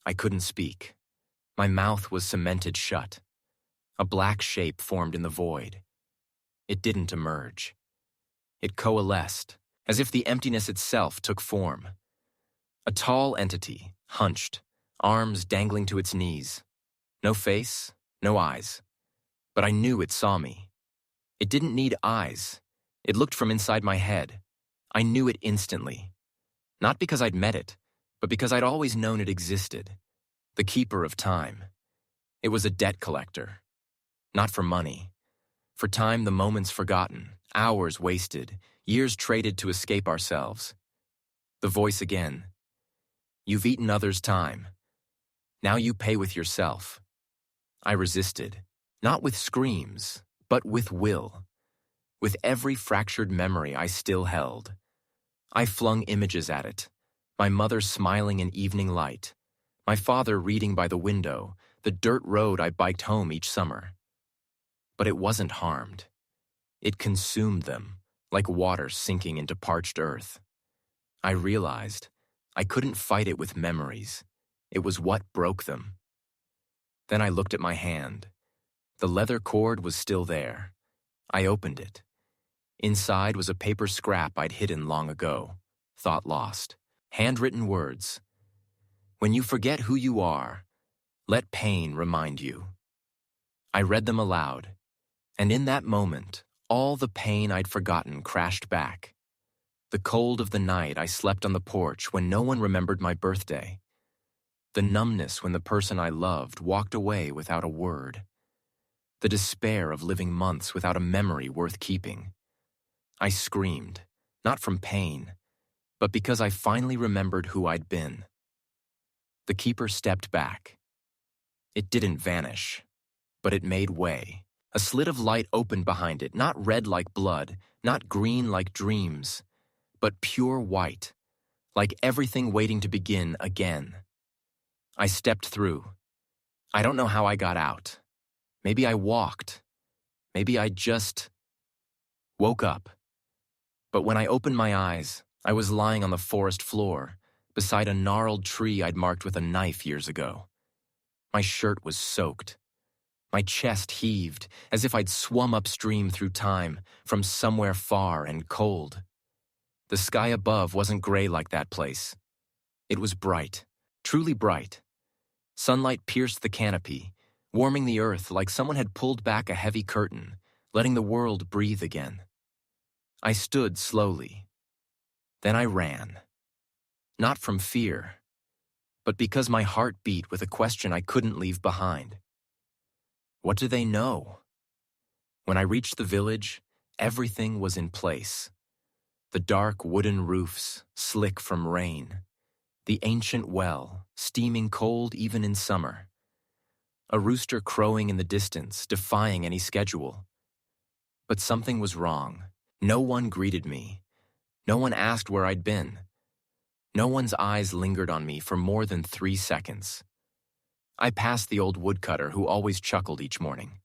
I couldn't speak. My mouth was cemented shut. A black shape formed in the void. It didn't emerge. It coalesced, as if the emptiness itself took form. A tall entity, hunched, arms dangling to its knees. No face, no eyes. But I knew it saw me. It didn't need eyes. It looked from inside my head. I knew it instantly. Not because I'd met it, but because I'd always known it existed. The keeper of time. It was a debt collector. Not for money. For time, the moments forgotten, hours wasted, years traded to escape ourselves. The voice again. You've eaten others' time. Now you pay with yourself. I resisted. Not with screams, but with will. With every fractured memory I still held. I flung images at it. My mother smiling in evening light. My father reading by the window, the dirt road I biked home each summer. But it wasn't harmed. It consumed them, like water sinking into parched earth. I realized I couldn't fight it with memories. It was what broke them. Then I looked at my hand. The leather cord was still there. I opened it. Inside was a paper scrap I'd hidden long ago, thought lost. Handwritten words. When you forget who you are, let pain remind you. I read them aloud, and in that moment, all the pain I'd forgotten crashed back. The cold of the night I slept on the porch when no one remembered my birthday. The numbness when the person I loved walked away without a word. The despair of living months without a memory worth keeping. I screamed, not from pain, but because I finally remembered who I'd been. The keeper stepped back. It didn't vanish, but it made way. A slit of light opened behind it, not red like blood, not green like dreams, but pure white, like everything waiting to begin again. I stepped through. I don't know how I got out. Maybe I walked. Maybe I just woke up. But when I opened my eyes, I was lying on the forest floor, beside a gnarled tree I'd marked with a knife years ago. My shirt was soaked. My chest heaved, as if I'd swum upstream through time, from somewhere far and cold. The sky above wasn't gray like that place. It was bright, truly bright. Sunlight pierced the canopy, warming the earth like someone had pulled back a heavy curtain, letting the world breathe again. I stood slowly. Then I ran. Not from fear, but because my heart beat with a question I couldn't leave behind. What do they know? When I reached the village, everything was in place. The dark wooden roofs, slick from rain. The ancient well, steaming cold even in summer. A rooster crowing in the distance, defying any schedule. But something was wrong. No one greeted me. No one asked where I'd been. No one's eyes lingered on me for more than 3 seconds. I passed the old woodcutter who always chuckled each morning.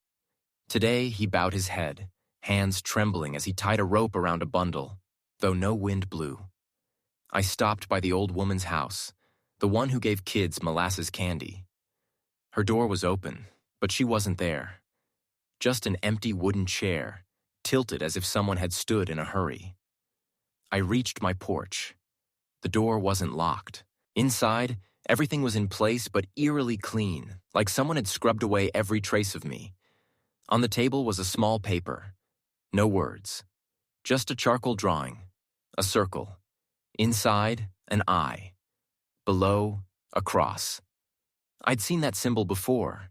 Today, he bowed his head, hands trembling as he tied a rope around a bundle, though no wind blew. I stopped by the old woman's house, the one who gave kids molasses candy. Her door was open, but she wasn't there. Just an empty wooden chair, tilted as if someone had stood in a hurry. I reached my porch. The door wasn't locked. Inside, everything was in place but eerily clean, like someone had scrubbed away every trace of me. On the table was a small paper. No words. Just a charcoal drawing. A circle. Inside, an eye. Below, a cross. I'd seen that symbol before.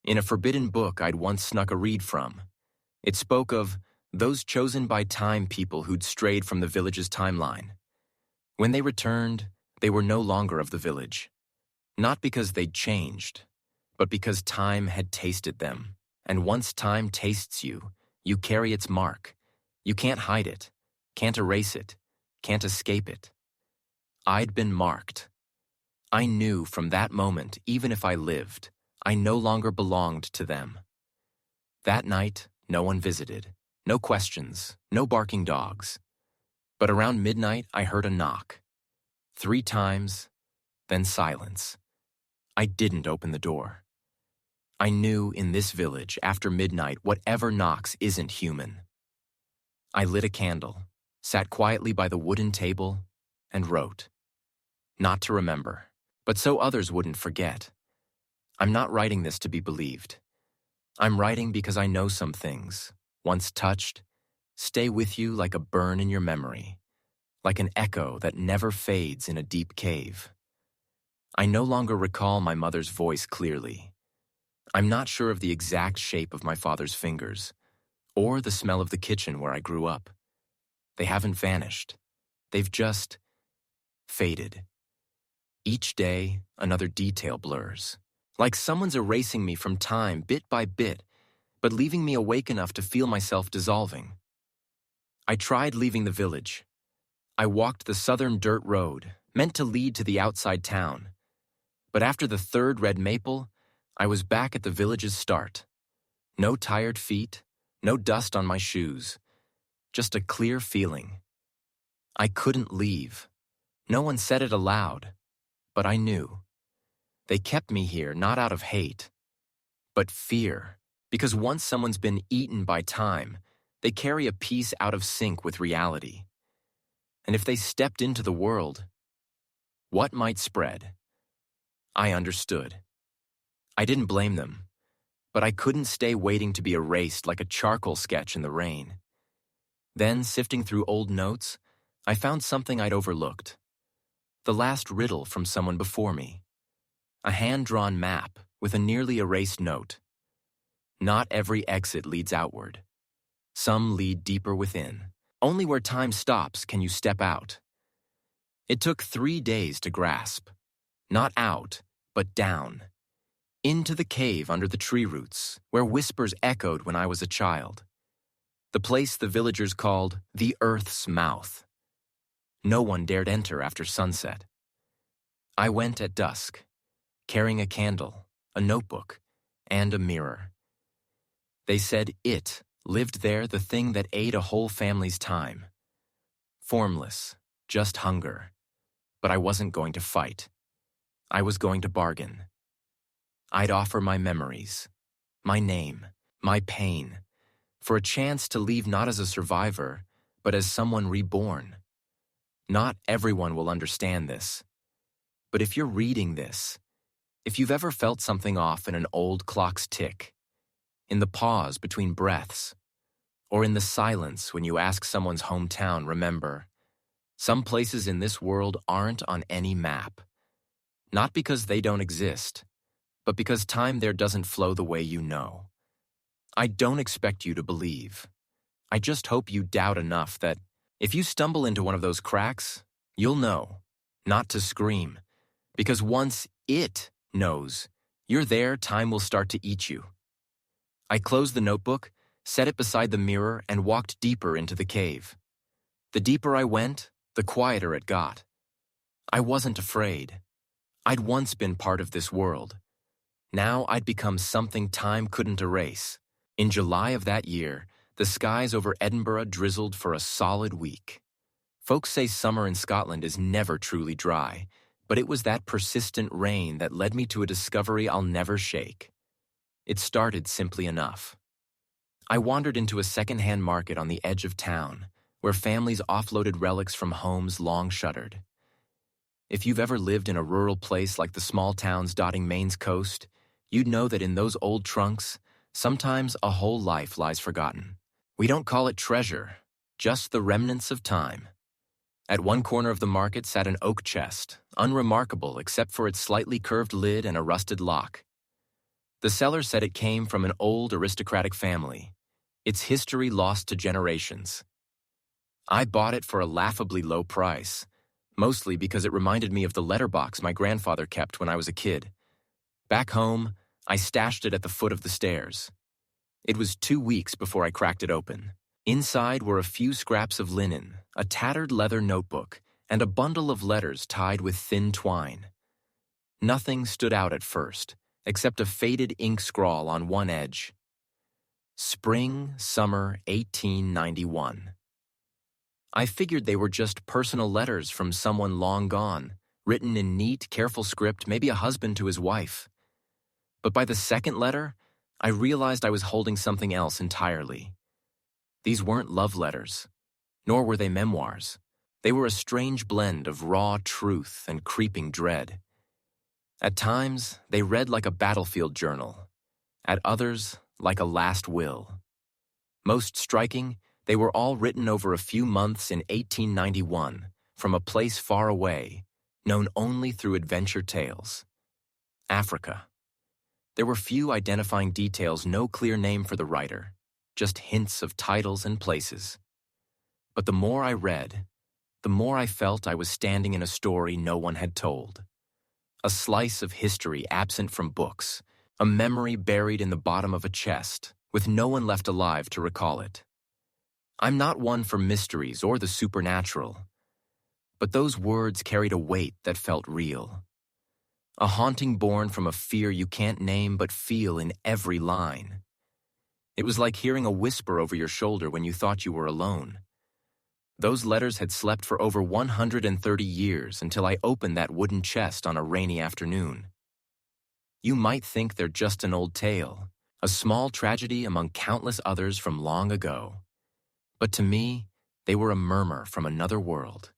In a forbidden book I'd once snuck a read from. It spoke of those chosen by time people who'd strayed from the village's timeline. When they returned, they were no longer of the village. Not because they'd changed, but because time had tasted them. And once time tastes you, you carry its mark. You can't hide it, can't erase it, can't escape it. I'd been marked. I knew from that moment, even if I lived, I no longer belonged to them. That night, no one visited. No questions, no barking dogs. But around midnight, I heard a knock. 3 times, then silence. I didn't open the door. I knew in this village, after midnight, whatever knocks isn't human. I lit a candle, sat quietly by the wooden table, and wrote. Not to remember, but so others wouldn't forget. I'm not writing this to be believed. I'm writing because I know some things, once touched, stay with you like a burn in your memory, like an echo that never fades in a deep cave. I no longer recall my mother's voice clearly. I'm not sure of the exact shape of my father's fingers, or the smell of the kitchen where I grew up. They haven't vanished. They've just faded. Each day, another detail blurs, like someone's erasing me from time bit by bit, but leaving me awake enough to feel myself dissolving. I tried leaving the village. I walked the southern dirt road, meant to lead to the outside town. But after the 3rd red maple, I was back at the village's start. No tired feet, no dust on my shoes, just a clear feeling. I couldn't leave. No one said it aloud, but I knew. They kept me here not out of hate, but fear. Because once someone's been eaten by time, they carry a piece out of sync with reality. And if they stepped into the world, what might spread? I understood. I didn't blame them, but I couldn't stay waiting to be erased like a charcoal sketch in the rain. Then, sifting through old notes, I found something I'd overlooked. The last riddle from someone before me. A hand-drawn map with a nearly erased note. Not every exit leads outward. Some lead deeper within. Only where time stops can you step out. It took 3 days to grasp. Not out, but down. Into the cave under the tree roots, where whispers echoed when I was a child. The place the villagers called the Earth's Mouth. No one dared enter after sunset. I went at dusk, carrying a candle, a notebook, and a mirror. They said it lived there, the thing that ate a whole family's time. Formless, just hunger. But I wasn't going to fight. I was going to bargain. I'd offer my memories, my name, my pain, for a chance to leave not as a survivor, but as someone reborn. Not everyone will understand this. But if you're reading this, if you've ever felt something off in an old clock's tick, in the pause between breaths, or in the silence when you ask someone's hometown, remember, some places in this world aren't on any map. Not because they don't exist, but because time there doesn't flow the way you know. I don't expect you to believe. I just hope you doubt enough that if you stumble into one of those cracks, you'll know, not to scream, because once it knows you're there, time will start to eat you. I closed the notebook, set it beside the mirror, and walked deeper into the cave. The deeper I went, the quieter it got. I wasn't afraid. I'd once been part of this world. Now I'd become something time couldn't erase. In July of that year, the skies over Edinburgh drizzled for a solid week. Folks say summer in Scotland is never truly dry, but it was that persistent rain that led me to a discovery I'll never shake. It started simply enough. I wandered into a second-hand market on the edge of town, where families offloaded relics from homes long shuttered. If you've ever lived in a rural place like the small towns dotting Maine's coast, you'd know that in those old trunks, sometimes a whole life lies forgotten. We don't call it treasure, just the remnants of time. At one corner of the market sat an oak chest, unremarkable except for its slightly curved lid and a rusted lock. The seller said it came from an old aristocratic family, its history lost to generations. I bought it for a laughably low price, mostly because it reminded me of the letterbox my grandfather kept when I was a kid. Back home, I stashed it at the foot of the stairs. It was 2 weeks before I cracked it open. Inside were a few scraps of linen, a tattered leather notebook, and a bundle of letters tied with thin twine. Nothing stood out at first, except a faded ink scrawl on one edge. Spring, summer, 1891. I figured they were just personal letters from someone long gone, written in neat, careful script, maybe a husband to his wife. But by the second letter, I realized I was holding something else entirely. These weren't love letters, nor were they memoirs. They were a strange blend of raw truth and creeping dread. At times, they read like a battlefield journal. At others, like a last will. Most striking, they were all written over a few months in 1891 from a place far away, known only through adventure tales. Africa. There were few identifying details, no clear name for the writer, just hints of titles and places. But the more I read, the more I felt I was standing in a story no one had told. A slice of history absent from books, a memory buried in the bottom of a chest, with no one left alive to recall it. I'm not one for mysteries or the supernatural, but those words carried a weight that felt real. A haunting born from a fear you can't name but feel in every line. It was like hearing a whisper over your shoulder when you thought you were alone. Those letters had slept for over 130 years until I opened that wooden chest on a rainy afternoon. You might think they're just an old tale, a small tragedy among countless others from long ago. But to me, they were a murmur from another world,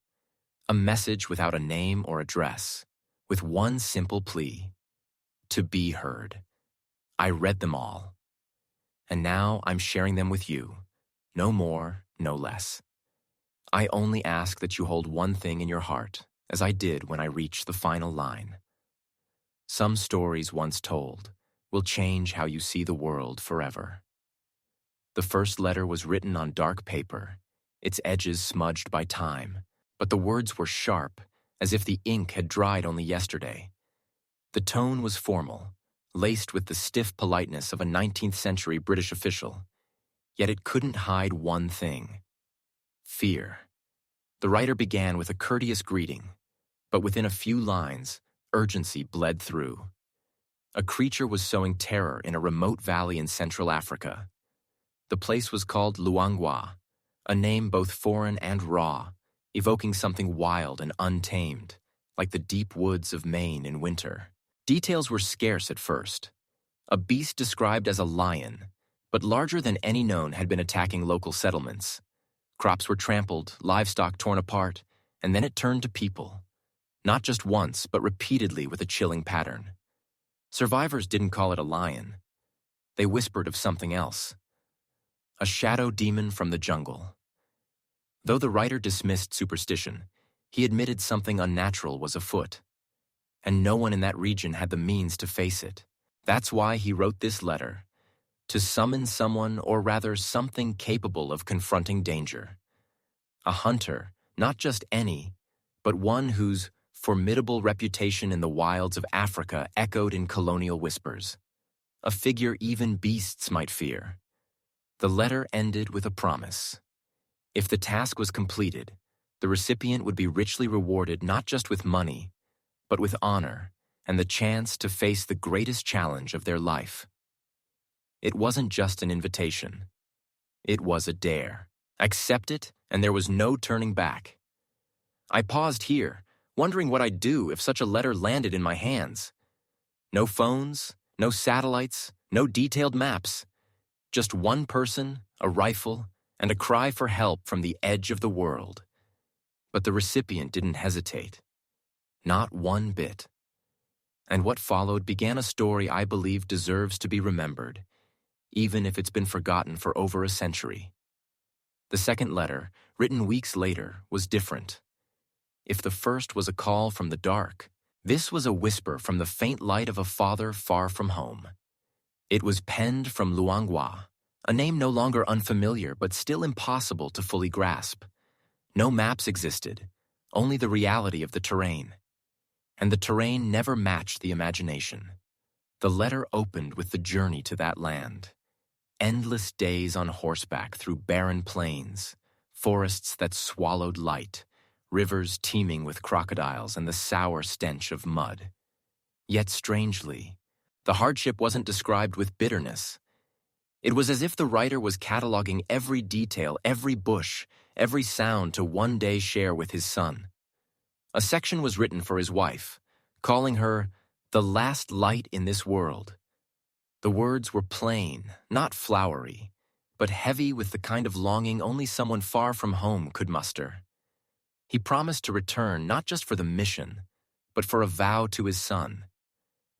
a message without a name or address, with one simple plea: to be heard. I read them all. And now I'm sharing them with you, no more, no less. I only ask that you hold one thing in your heart, as I did when I reached the final line. Some stories once told will change how you see the world forever. The first letter was written on dark paper, its edges smudged by time, but the words were sharp, as if the ink had dried only yesterday. The tone was formal, laced with the stiff politeness of a 19th-century British official. Yet it couldn't hide one thing: fear. The writer began with a courteous greeting, but within a few lines, urgency bled through. A creature was sowing terror in a remote valley in Central Africa. The place was called Luangwa, a name both foreign and raw, evoking something wild and untamed, like the deep woods of Maine in winter. Details were scarce at first. A beast described as a lion, but larger than any known, had been attacking local settlements. Crops were trampled, livestock torn apart, and then it turned to people. Not just once, but repeatedly with a chilling pattern. Survivors didn't call it a lion. They whispered of something else: a shadow demon from the jungle. Though the writer dismissed superstition, he admitted something unnatural was afoot. And no one in that region had the means to face it. That's why he wrote this letter: to summon someone, or rather something capable of confronting danger. A hunter, not just any, but one whose formidable reputation in the wilds of Africa echoed in colonial whispers. A figure even beasts might fear. The letter ended with a promise. If the task was completed, the recipient would be richly rewarded not just with money, but with honor and the chance to face the greatest challenge of their life. It wasn't just an invitation. It was a dare. Accept it, and there was no turning back. I paused here, wondering what I'd do if such a letter landed in my hands. No phones, no satellites, no detailed maps. Just one person, a rifle, and a cry for help from the edge of the world. But the recipient didn't hesitate. Not one bit. And what followed began a story I believe deserves to be remembered, even if it's been forgotten for over a century. The second letter, written weeks later, was different. If the first was a call from the dark, this was a whisper from the faint light of a father far from home. It was penned from Luangwa, a name no longer unfamiliar but still impossible to fully grasp. No maps existed, only the reality of the terrain. And the terrain never matched the imagination. The letter opened with the journey to that land. Endless days on horseback through barren plains, forests that swallowed light, rivers teeming with crocodiles and the sour stench of mud. Yet strangely, the hardship wasn't described with bitterness. It was as if the writer was cataloging every detail, every bush, every sound to one day share with his son. A section was written for his wife, calling her the last light in this world. The words were plain, not flowery, but heavy with the kind of longing only someone far from home could muster. He promised to return not just for the mission, but for a vow to his son,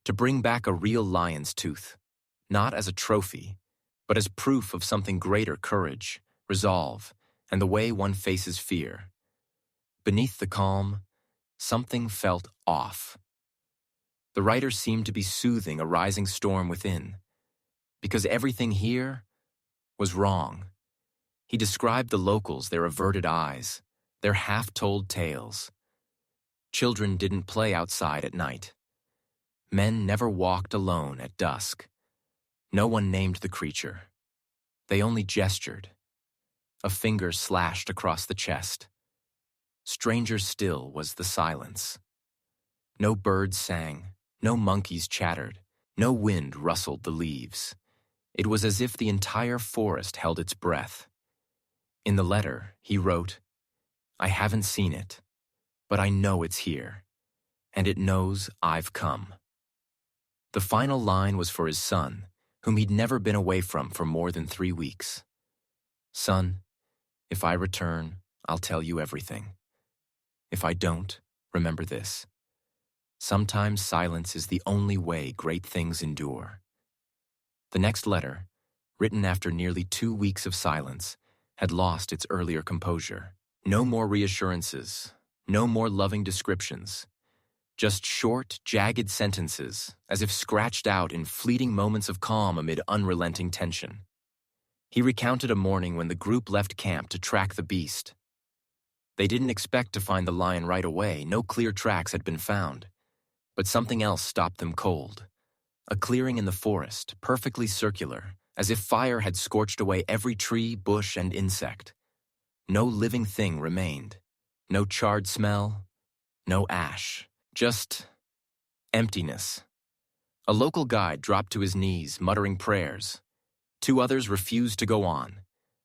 to bring back a real lion's tooth, not as a trophy, but as proof of something greater: courage, resolve, and the way one faces fear. Beneath the calm, something felt off. The writer seemed to be soothing a rising storm within, because everything here was wrong. He described the locals, their averted eyes, their half-told tales. Children didn't play outside at night. Men never walked alone at dusk. No one named the creature. They only gestured. A finger slashed across the chest. Stranger still was the silence. No birds sang, no monkeys chattered, no wind rustled the leaves. It was as if the entire forest held its breath. In the letter, he wrote, "I haven't seen it, but I know it's here, and it knows I've come." The final line was for his son, whom he'd never been away from for more than 3 weeks. "Son, if I return, I'll tell you everything. If I don't, remember this. Sometimes silence is the only way great things endure." The next letter, written after nearly 2 weeks of silence, had lost its earlier composure. No more reassurances, no more loving descriptions. Just short, jagged sentences, as if scratched out in fleeting moments of calm amid unrelenting tension. He recounted a morning when the group left camp to track the beast. They didn't expect to find the lion right away. No clear tracks had been found. But something else stopped them cold. A clearing in the forest, perfectly circular, as if fire had scorched away every tree, bush, and insect. No living thing remained. No charred smell, no ash, just emptiness. A local guide dropped to his knees, muttering prayers. 2 others refused to go on.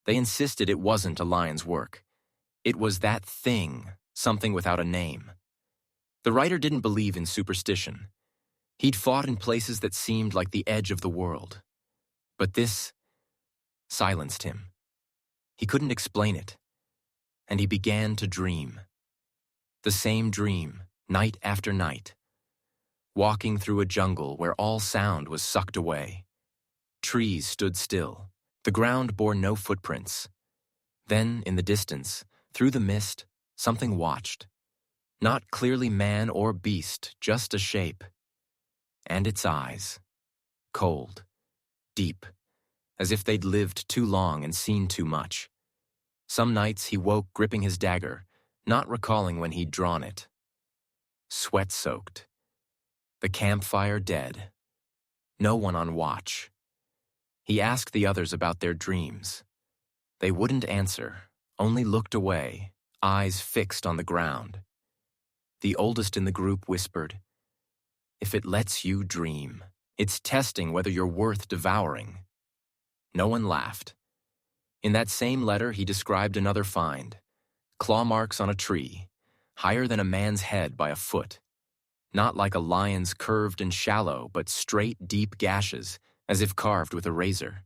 They insisted it wasn't a lion's work. It was that thing, something without a name. The writer didn't believe in superstition. He'd fought in places that seemed like the edge of the world. But this silenced him. He couldn't explain it. And he began to dream. The same dream, night after night. Walking through a jungle where all sound was sucked away. Trees stood still. The ground bore no footprints. Then, in the distance, through the mist, something watched. Not clearly man or beast, just a shape. And its eyes. Cold. Deep. As if they'd lived too long and seen too much. Some nights he woke gripping his dagger, not recalling when he'd drawn it. Sweat-soaked. The campfire dead. No one on watch. He asked the others about their dreams. They wouldn't answer, only looked away, eyes fixed on the ground. The oldest in the group whispered, "If it lets you dream, it's testing whether you're worth devouring." No one laughed. In that same letter, he described another find. Claw marks on a tree, higher than a man's head by a foot. Not like a lion's curved and shallow, but straight, deep gashes, as if carved with a razor.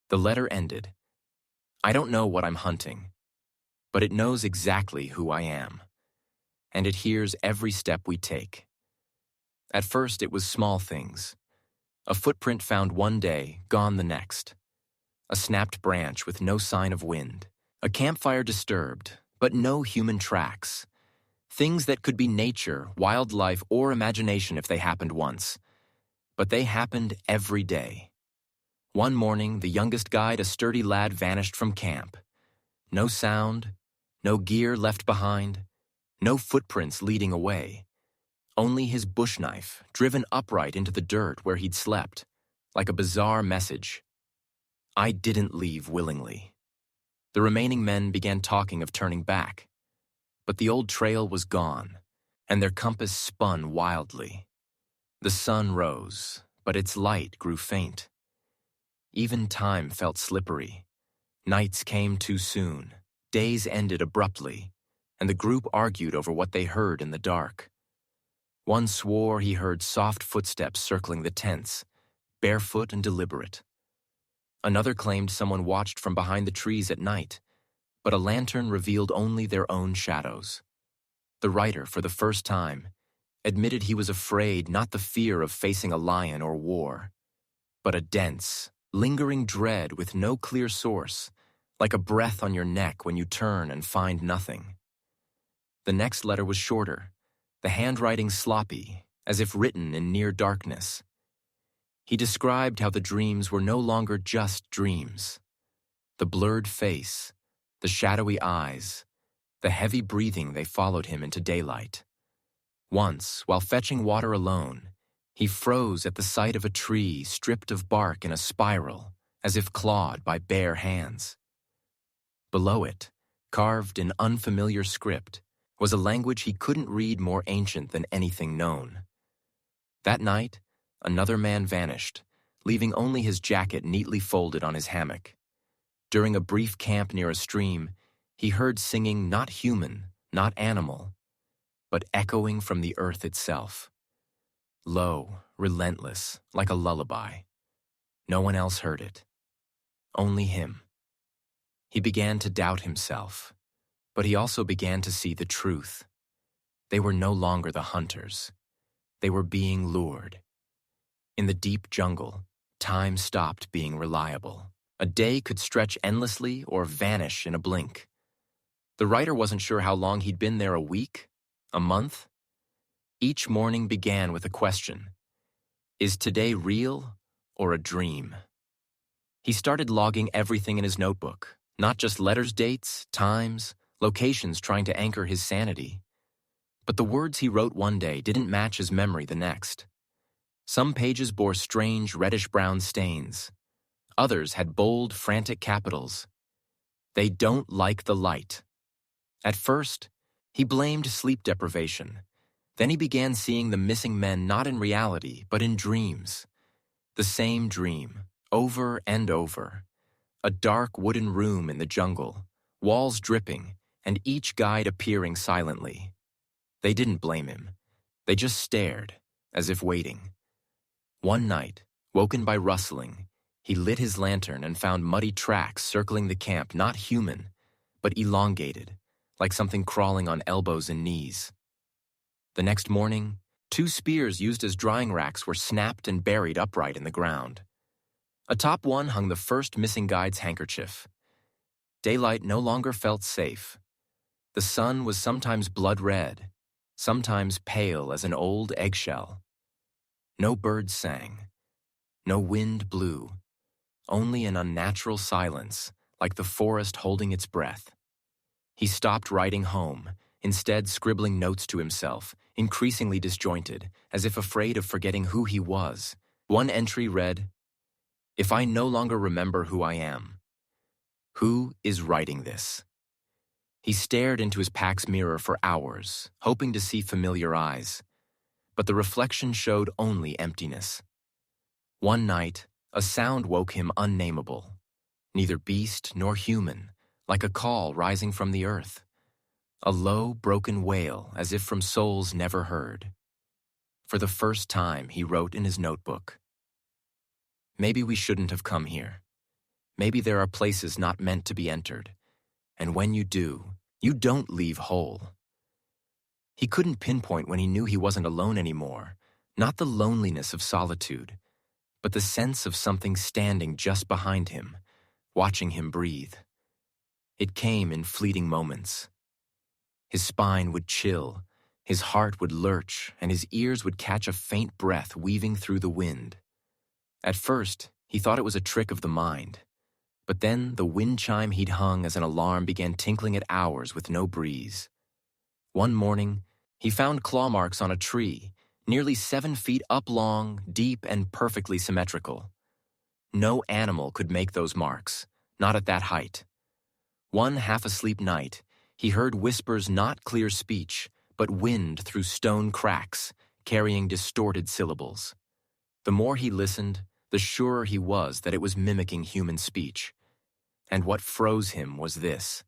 The letter ended. "I don't know what I'm hunting, but it knows exactly who I am. And it hears every step we take." At first, it was small things. A footprint found one day, gone the next. A snapped branch with no sign of wind. A campfire disturbed, but no human tracks. Things that could be nature, wildlife, or imagination if they happened once. But they happened every day. One morning, the youngest guide, a sturdy lad, vanished from camp. No sound, no gear left behind, no footprints leading away. Only his bush knife, driven upright into the dirt where he'd slept, like a bizarre message. I didn't leave willingly. The remaining men began talking of turning back. But the old trail was gone, and their compass spun wildly. The sun rose, but its light grew faint. Even time felt slippery. Nights came too soon, days ended abruptly, and the group argued over what they heard in the dark. One swore he heard soft footsteps circling the tents, barefoot and deliberate. Another claimed someone watched from behind the trees at night, but a lantern revealed only their own shadows. The writer, for the first time, admitted he was afraid, not the fear of facing a lion or war, but a dense, lingering dread with no clear source, like a breath on your neck when you turn and find nothing. The next letter was shorter, the handwriting sloppy, as if written in near darkness. He described how the dreams were no longer just dreams. The blurred face, the shadowy eyes, the heavy breathing, they followed him into daylight. Once, while fetching water alone, he froze at the sight of a tree stripped of bark in a spiral, as if clawed by bare hands. Below it, carved in unfamiliar script, was a language he couldn't read more ancient than anything known. That night, another man vanished, leaving only his jacket neatly folded on his hammock. During a brief camp near a stream, he heard singing not human, not animal, but echoing from the earth itself. Low, relentless, like a lullaby. No one else heard it. Only him. He began to doubt himself, but he also began to see the truth. They were no longer the hunters. They were being lured. In the deep jungle, time stopped being reliable. A day could stretch endlessly or vanish in a blink. The writer wasn't sure how long he'd been there, a week, a month. Each morning began with a question. Is today real or a dream? He started logging everything in his notebook, not just letters, dates, times, locations trying to anchor his sanity. But the words he wrote one day didn't match his memory the next. Some pages bore strange reddish-brown stains. Others had bold, frantic capitals. "They don't like the light." At first, he blamed sleep deprivation. Then he began seeing the missing men not in reality, but in dreams. The same dream, over and over. A dark wooden room in the jungle, walls dripping, and each guide appearing silently. They didn't blame him. They just stared, as if waiting. One night, woken by rustling, he lit his lantern and found muddy tracks circling the camp, not human, but elongated, like something crawling on elbows and knees. The next morning, 2 spears used as drying racks were snapped and buried upright in the ground. Atop one hung the first missing guide's handkerchief. Daylight no longer felt safe. The sun was sometimes blood red, sometimes pale as an old eggshell. No birds sang. No wind blew. Only an unnatural silence, like the forest holding its breath. He stopped writing home, instead scribbling notes to himself, increasingly disjointed, as if afraid of forgetting who he was. One entry read, "If I no longer remember who I am, who is writing this?" He stared into his pack's mirror for hours, hoping to see familiar eyes, but the reflection showed only emptiness. One night, a sound woke him unnameable, neither beast nor human, like a call rising from the earth. A low, broken wail, as if from souls never heard. For the first time, he wrote in his notebook, "Maybe we shouldn't have come here. Maybe there are places not meant to be entered. And when you do, you don't leave whole." He couldn't pinpoint when he knew he wasn't alone anymore, not the loneliness of solitude, but the sense of something standing just behind him, watching him breathe. It came in fleeting moments. His spine would chill, his heart would lurch, and his ears would catch a faint breath weaving through the wind. At first, he thought it was a trick of the mind, but then the wind chime he'd hung as an alarm began tinkling at hours with no breeze. One morning, he found claw marks on a tree, nearly 7 feet up long, deep, and perfectly symmetrical. No animal could make those marks, not at that height. One half-asleep night, he heard whispers, not clear speech, but wind through stone cracks, carrying distorted syllables. The more he listened, the surer he was that it was mimicking human speech. And what froze him was this: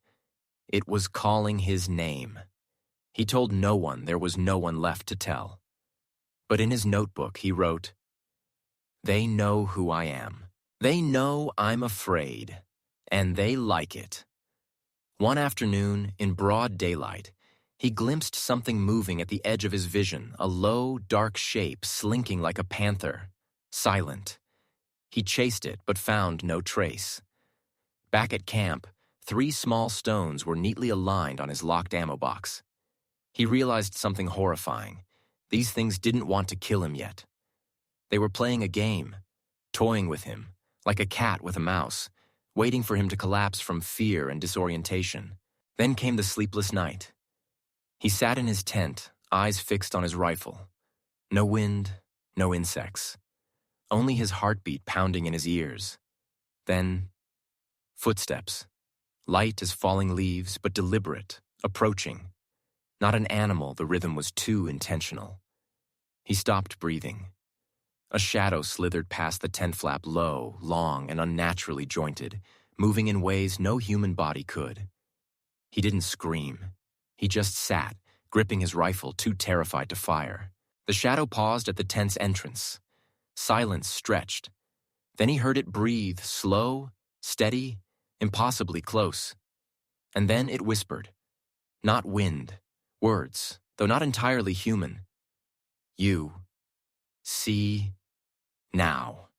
it was calling his name. He told no one there was no one left to tell. But in his notebook he wrote, "They know who I am. They know I'm afraid. And they like it." One afternoon, in broad daylight, he glimpsed something moving at the edge of his vision, a low, dark shape slinking like a panther, silent. He chased it, but found no trace. Back at camp, 3 small stones were neatly aligned on his locked ammo box. He realized something horrifying. These things didn't want to kill him yet. They were playing a game, toying with him, like a cat with a mouse, waiting for him to collapse from fear and disorientation. Then came the sleepless night. He sat in his tent, eyes fixed on his rifle. No wind, no insects. Only his heartbeat pounding in his ears. Then, footsteps. Light as falling leaves, but deliberate, approaching. Not an animal, the rhythm was too intentional. He stopped breathing. A shadow slithered past the tent flap, low, long, and unnaturally jointed, moving in ways no human body could. He didn't scream. He just sat, gripping his rifle, too terrified to fire. The shadow paused at the tent's entrance. Silence stretched. Then he heard it breathe, slow, steady, impossibly close. And then it whispered. Not wind. Words, though not entirely human. "You. See. Now."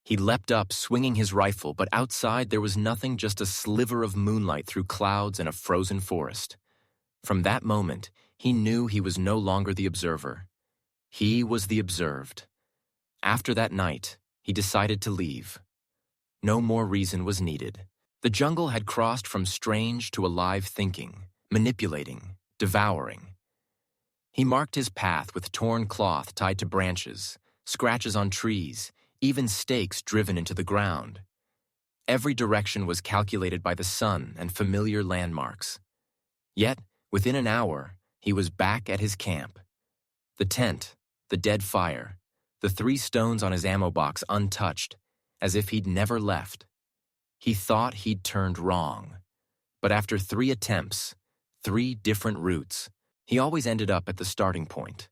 He leapt up, swinging his rifle, but outside there was nothing, just a sliver of moonlight through clouds and a frozen forest. From that moment, he knew he was no longer the observer. He was the observed. After that night, he decided to leave. No more reason was needed. The jungle had crossed from strange to alive thinking, manipulating, devouring. He marked his path with torn cloth tied to branches, scratches on trees, even stakes driven into the ground. Every direction was calculated by the sun and familiar landmarks. Yet, within an hour, he was back at his camp. The tent, the dead fire, the 3 stones on his ammo box untouched, as if he'd never left. He thought he'd turned wrong. But after 3 attempts, 3 different routes, he always ended up at the starting point.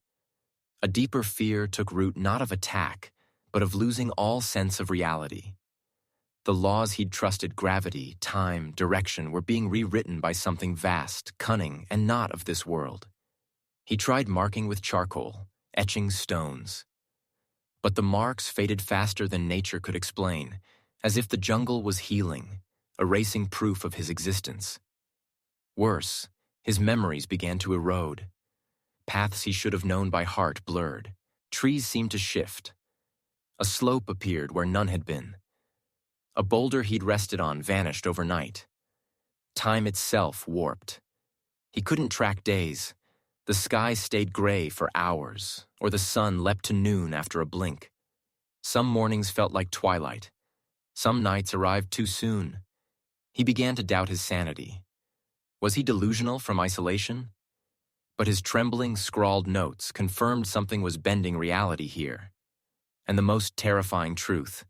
A deeper fear took root not of attack, but of losing all sense of reality. The laws he'd trusted, gravity, time, direction, were being rewritten by something vast, cunning, and not of this world. He tried marking with charcoal, etching stones. But the marks faded faster than nature could explain, as if the jungle was healing, erasing proof of his existence. Worse, his memories began to erode. Paths he should have known by heart blurred. Trees seemed to shift. A slope appeared where none had been. A boulder he'd rested on vanished overnight. Time itself warped. He couldn't track days. The sky stayed gray for hours, or the sun leapt to noon after a blink. Some mornings felt like twilight. Some nights arrived too soon. He began to doubt his sanity. Was he delusional from isolation? But his trembling, scrawled notes confirmed something was bending reality here. And the most terrifying truth,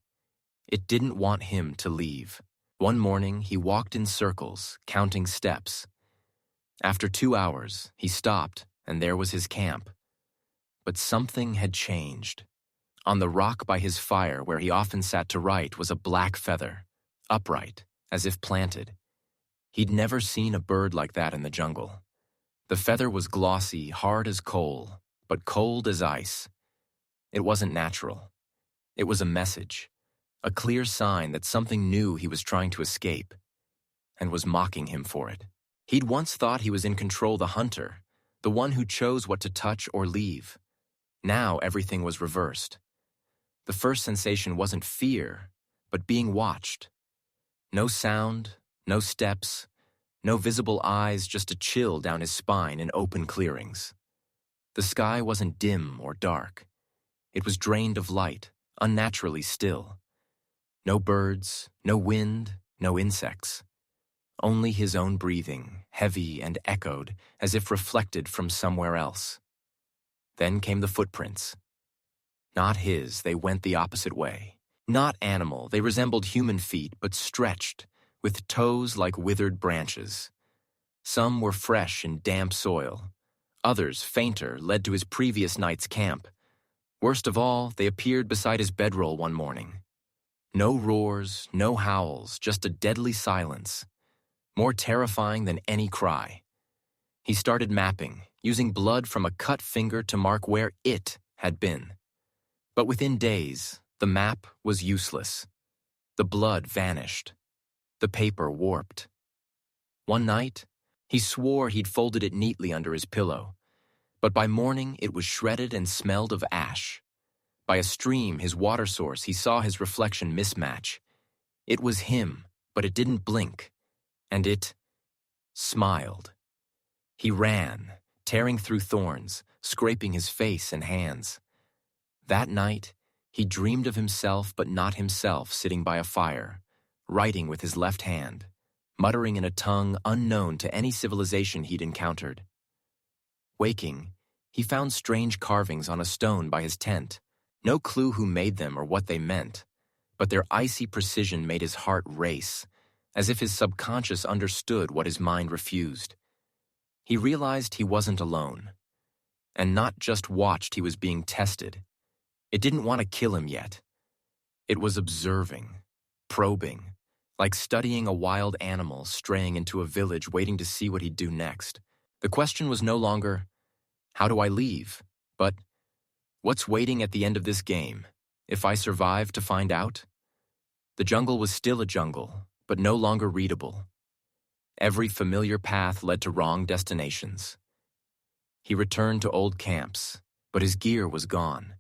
it didn't want him to leave. One morning, he walked in circles, counting steps. After 2 hours, he stopped, and there was his camp. But something had changed. On the rock by his fire, where he often sat to write, was a black feather, upright, as if planted. He'd never seen a bird like that in the jungle. The feather was glossy, hard as coal, but cold as ice. It wasn't natural. It was a message, a clear sign that something knew he was trying to escape, and was mocking him for it. He'd once thought he was in control, the hunter, the one who chose what to touch or leave. Now everything was reversed. The first sensation wasn't fear, but being watched. No sound, no steps, no visible eyes, just a chill down his spine in open clearings. The sky wasn't dim or dark. It was drained of light, unnaturally still. No birds, no wind, no insects. Only his own breathing, heavy and echoed, as if reflected from somewhere else. Then came the footprints. Not his, they went the opposite way. Not animal, they resembled human feet, but stretched, with toes like withered branches. Some were fresh in damp soil. Others, fainter, led to his previous night's camp. Worst of all, they appeared beside his bedroll one morning. No roars, no howls, just a deadly silence. More terrifying than any cry. He started mapping, using blood from a cut finger to mark where it had been. But within days, the map was useless. The blood vanished. The paper warped. One night, he swore he'd folded it neatly under his pillow, but by morning it was shredded and smelled of ash. By a stream, his water source, he saw his reflection mismatch. It was him, but it didn't blink, and it smiled. He ran, tearing through thorns, scraping his face and hands. That night, he dreamed of himself but not himself sitting by a fire, writing with his left hand, muttering in a tongue unknown to any civilization he'd encountered. Waking, he found strange carvings on a stone by his tent. No clue who made them or what they meant, but their icy precision made his heart race, as if his subconscious understood what his mind refused. He realized he wasn't alone, and not just watched, he was being tested. It didn't want to kill him yet. It was observing, probing, like studying a wild animal straying into a village waiting to see what he'd do next. The question was no longer, how do I leave? But, what's waiting at the end of this game, if I survive to find out? The jungle was still a jungle, but no longer readable. Every familiar path led to wrong destinations. He returned to old camps, but his gear was gone.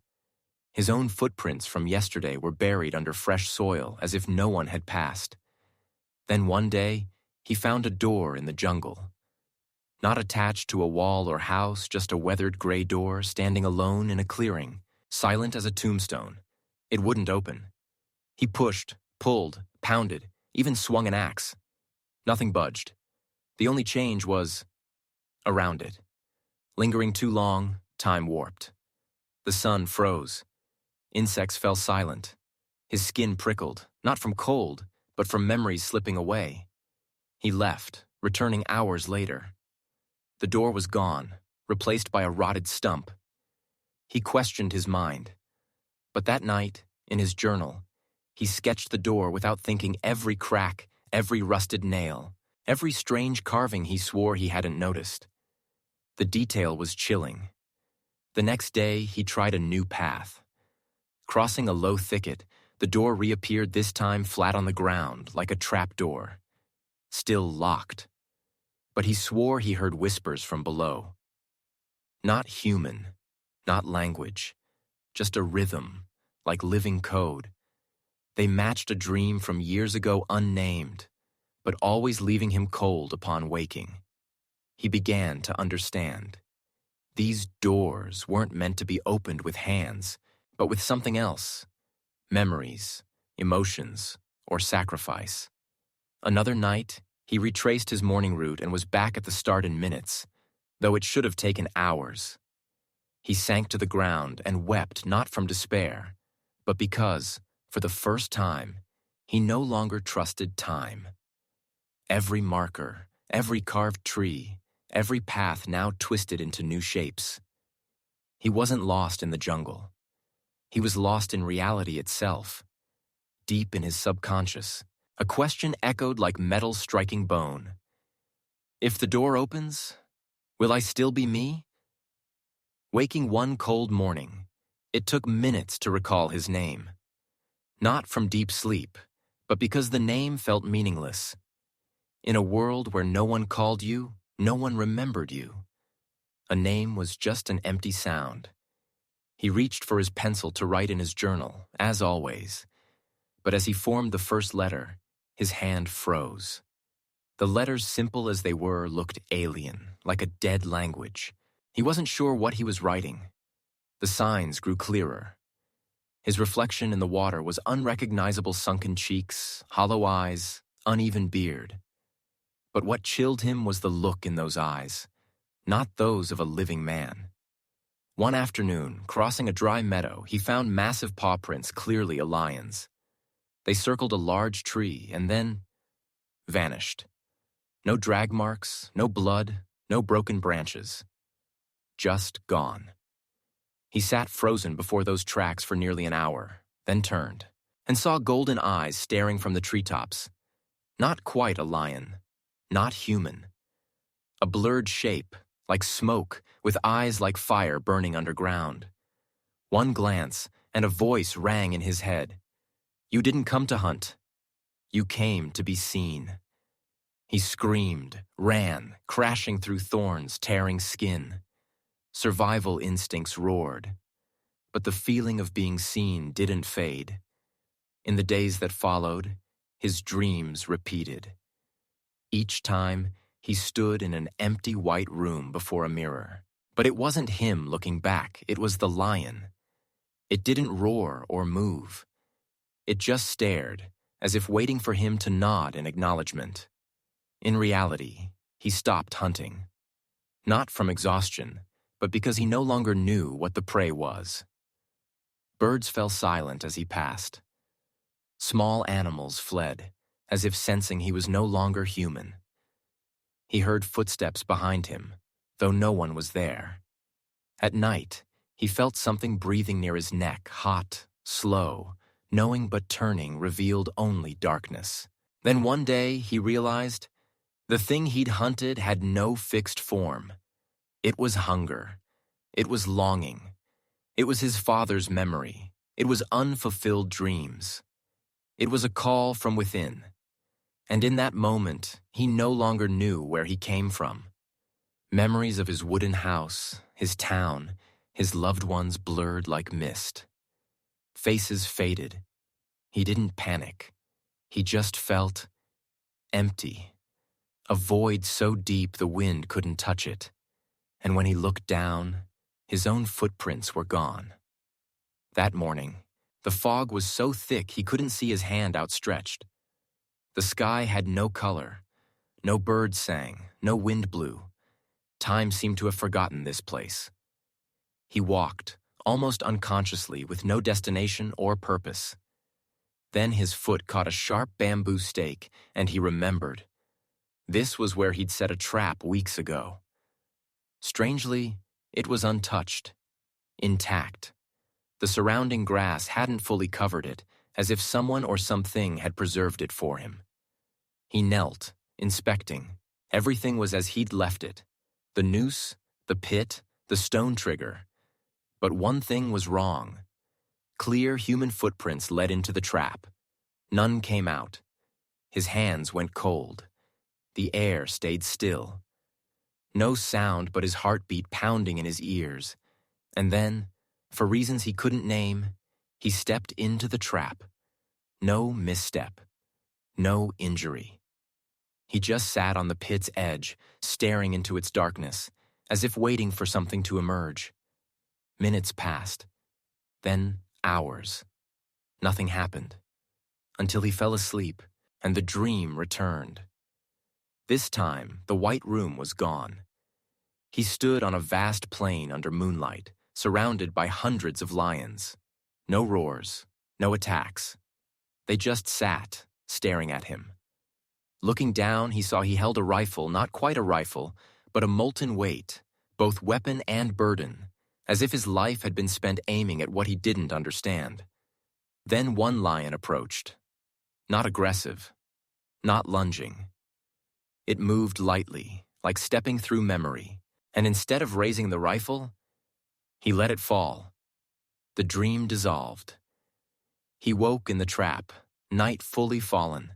His own footprints from yesterday were buried under fresh soil as if no one had passed. Then one day, he found a door in the jungle. Not attached to a wall or house, just a weathered gray door standing alone in a clearing, silent as a tombstone. It wouldn't open. He pushed, pulled, pounded, even swung an axe. Nothing budged. The only change was around it. Lingering too long, time warped. The sun froze. Insects fell silent. His skin prickled, not from cold, but from memories slipping away. He left, returning hours later. The door was gone, replaced by a rotted stump. He questioned his mind. But that night, in his journal, he sketched the door without thinking every crack, every rusted nail, every strange carving he swore he hadn't noticed. The detail was chilling. The next day, he tried a new path. Crossing a low thicket, the door reappeared, this time flat on the ground, like a trap door. Still locked. But he swore he heard whispers from below. Not human, not language, just a rhythm, like living code. They matched a dream from years ago, unnamed, but always leaving him cold upon waking. He began to understand. These doors weren't meant to be opened with hands, but with something else. Memories, emotions, or sacrifice. Another night, he retraced his morning route and was back at the start in minutes, though it should have taken hours. He sank to the ground and wept, not from despair, but because, for the first time, he no longer trusted time. Every marker, every carved tree, every path now twisted into new shapes. He wasn't lost in the jungle. He was lost in reality itself. Deep in his subconscious, a question echoed like metal striking bone. If the door opens, will I still be me? Waking one cold morning, it took minutes to recall his name. Not from deep sleep, but because the name felt meaningless. In a world where no one called you, no one remembered you. A name was just an empty sound. He reached for his pencil to write in his journal, as always. But as he formed the first letter, his hand froze. The letters, simple as they were, looked alien, like a dead language. He wasn't sure what he was writing. The signs grew clearer. His reflection in the water was unrecognizable, sunken cheeks, hollow eyes, uneven beard. But what chilled him was the look in those eyes, not those of a living man. One afternoon, crossing a dry meadow, he found massive paw prints, clearly a lion's. They circled a large tree and then vanished. No drag marks, no blood, no broken branches. Just gone. He sat frozen before those tracks for nearly an hour, then turned, and saw golden eyes staring from the treetops. Not quite a lion, not human. A blurred shape, like smoke, with eyes like fire burning underground. One glance, and a voice rang in his head. You didn't come to hunt. You came to be seen. He screamed, ran, crashing through thorns, tearing skin. Survival instincts roared. But the feeling of being seen didn't fade. In the days that followed, his dreams repeated. Each time, he stood in an empty white room before a mirror. But it wasn't him looking back, it was the lion. It didn't roar or move. It just stared, as if waiting for him to nod in acknowledgement. In reality, he stopped hunting. Not from exhaustion, but because he no longer knew what the prey was. Birds fell silent as he passed. Small animals fled, as if sensing he was no longer human. He heard footsteps behind him, though no one was there. At night, he felt something breathing near his neck, hot, slow, knowing but turning revealed only darkness. Then one day, he realized the thing he'd hunted had no fixed form. It was hunger. It was longing. It was his father's memory. It was unfulfilled dreams. It was a call from within. And in that moment, he no longer knew where he came from. Memories of his wooden house, his town, his loved ones blurred like mist. Faces faded. He didn't panic. He just felt empty, a void so deep the wind couldn't touch it. And when he looked down, his own footprints were gone. That morning, the fog was so thick he couldn't see his hand outstretched. The sky had no color, no birds sang, no wind blew. Time seemed to have forgotten this place. He walked, almost unconsciously, with no destination or purpose. Then his foot caught a sharp bamboo stake, and he remembered. This was where he'd set a trap weeks ago. Strangely, it was untouched, intact. The surrounding grass hadn't fully covered it, as if someone or something had preserved it for him. He knelt, inspecting. Everything was as he'd left it. The noose, the pit, the stone trigger. But one thing was wrong. Clear human footprints led into the trap. None came out. His hands went cold. The air stayed still. No sound but his heartbeat pounding in his ears. And then, for reasons he couldn't name, he stepped into the trap. No misstep. No injury. He just sat on the pit's edge, staring into its darkness, as if waiting for something to emerge. Minutes passed. Then hours. Nothing happened. Until he fell asleep, and the dream returned. This time, the white room was gone. He stood on a vast plain under moonlight, surrounded by hundreds of lions. No roars, no attacks. They just sat, staring at him. Looking down, he saw he held a rifle, not quite a rifle, but a molten weight, both weapon and burden, as if his life had been spent aiming at what he didn't understand. Then one lion approached. Not aggressive, not lunging. It moved lightly, like stepping through memory, and instead of raising the rifle, he let it fall. The dream dissolved. He woke in the trap, night fully fallen.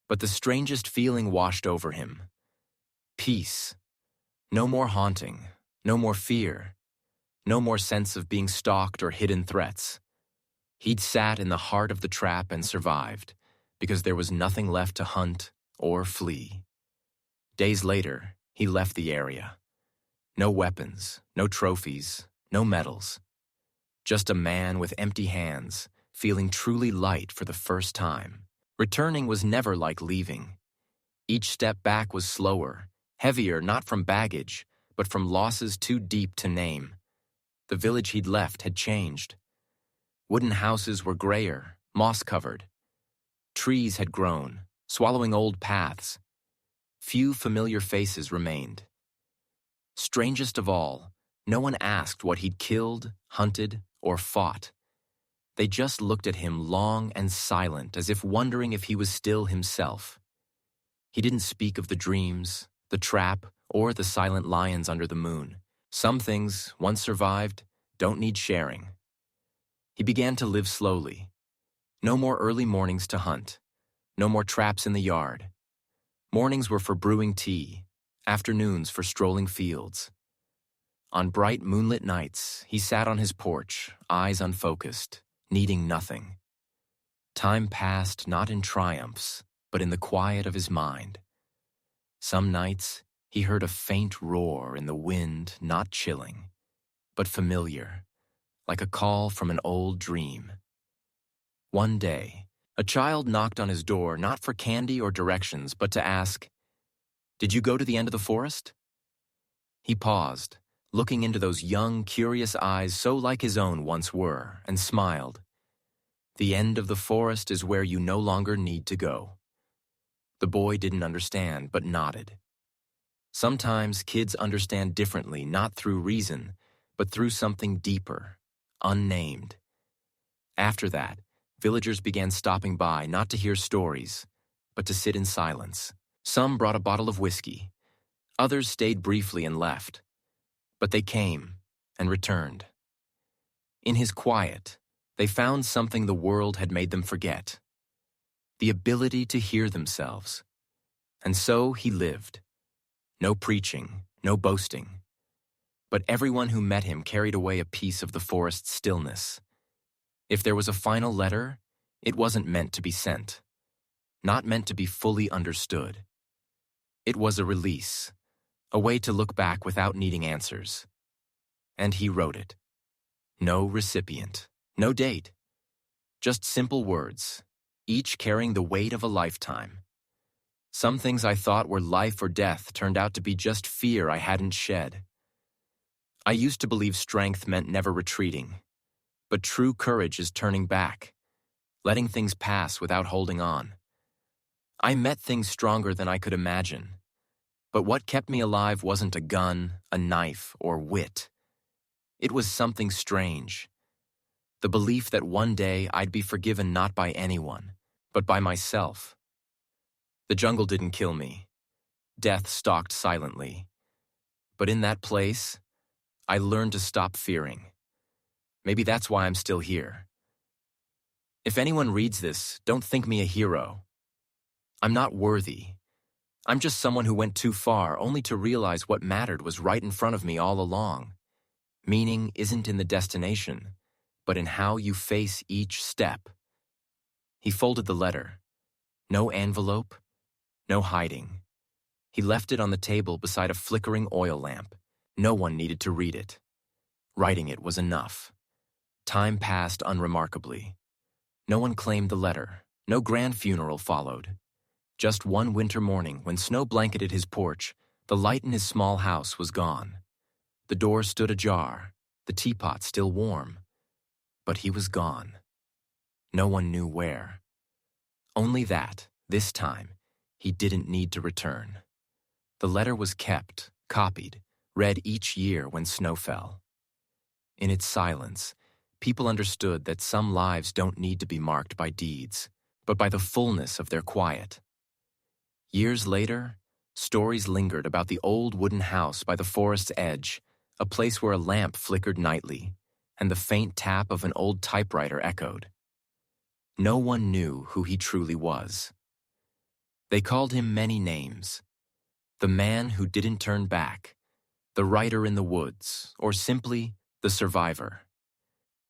But the strangest feeling washed over him. Peace. No more haunting, no more fear, no more sense of being stalked or hidden threats. He'd sat in the heart of the trap and survived, because there was nothing left to hunt or flee. Days later, he left the area. No weapons, no trophies, no medals. Just a man with empty hands, feeling truly light for the first time. Returning was never like leaving. Each step back was slower, heavier not from baggage, but from losses too deep to name. The village he'd left had changed. Wooden houses were grayer, moss-covered. Trees had grown, swallowing old paths. Few familiar faces remained. Strangest of all, no one asked what he'd killed, hunted, or fought. They just looked at him long and silent, as if wondering if he was still himself. He didn't speak of the dreams, the trap, or the silent lions under the moon. Some things, once survived, don't need sharing. He began to live slowly. No more early mornings to hunt. No more traps in the yard. Mornings were for brewing tea, afternoons for strolling fields. On bright moonlit nights, he sat on his porch, eyes unfocused, needing nothing. Time passed not in triumphs, but in the quiet of his mind. Some nights, he heard a faint roar in the wind, not chilling, but familiar, like a call from an old dream. One day, a child knocked on his door not for candy or directions, but to ask, "Did you go to the end of the forest?" He paused, looking into those young, curious eyes so like his own once were, and smiled. "The end of the forest is where you no longer need to go." The boy didn't understand, but nodded. Sometimes kids understand differently, not through reason, but through something deeper, unnamed. After that, villagers began stopping by not to hear stories, but to sit in silence. Some brought a bottle of whiskey. Others stayed briefly and left. But they came and returned. In his quiet, they found something the world had made them forget. The ability to hear themselves. And so he lived. No preaching, no boasting. But everyone who met him carried away a piece of the forest's stillness. If there was a final letter, it wasn't meant to be sent. not meant to be fully understood. It was a release, a way to look back without needing answers. And he wrote it. No recipient, no date, just simple words, each carrying the weight of a lifetime. Some things I thought were life or death turned out to be just fear I hadn't shed. I used to believe strength meant never retreating, but true courage is turning back, letting things pass without holding on. I met things stronger than I could imagine, but what kept me alive wasn't a gun, a knife, or wit. It was something strange. The belief that one day I'd be forgiven not by anyone, but by myself. The jungle didn't kill me. Death stalked silently. But in that place, I learned to stop fearing. Maybe that's why I'm still here. If anyone reads this, don't think me a hero. I'm not worthy. I'm just someone who went too far only to realize what mattered was right in front of me all along. Meaning isn't in the destination, but in how you face each step. He folded the letter. No envelope, no hiding. He left it on the table beside a flickering oil lamp. No one needed to read it. Writing it was enough. Time passed unremarkably. No one claimed the letter. No grand funeral followed. Just one winter morning, when snow blanketed his porch, the light in his small house was gone. The door stood ajar, the teapot still warm. But he was gone. No one knew where. Only that, this time, he didn't need to return. The letter was kept, copied, read each year when snow fell. In its silence, people understood that some lives don't need to be marked by deeds, but by the fullness of their quiet. Years later, stories lingered about the old wooden house by the forest's edge, a place where a lamp flickered nightly, and the faint tap of an old typewriter echoed. No one knew who he truly was. They called him many names. The man who didn't turn back, the writer in the woods, or simply the survivor.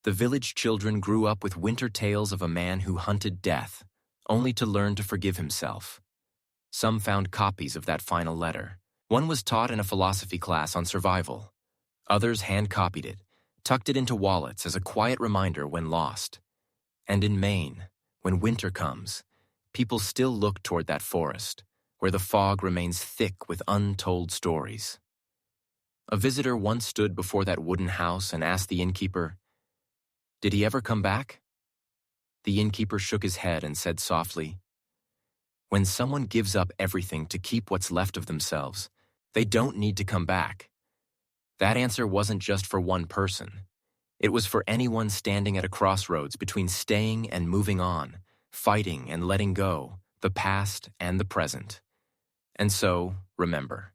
The village children grew up with winter tales of a man who hunted death, only to learn to forgive himself. Some found copies of that final letter. One was taught in a philosophy class on survival. Others hand-copied it, tucked it into wallets as a quiet reminder when lost. And in Maine, when winter comes, people still look toward that forest, where the fog remains thick with untold stories. A visitor once stood before that wooden house and asked the innkeeper, "Did he ever come back?" The innkeeper shook his head and said softly, "When someone gives up everything to keep what's left of themselves, they don't need to come back." That answer wasn't just for one person. It was for anyone standing at a crossroads between staying and moving on, fighting and letting go, the past and the present. And so, remember,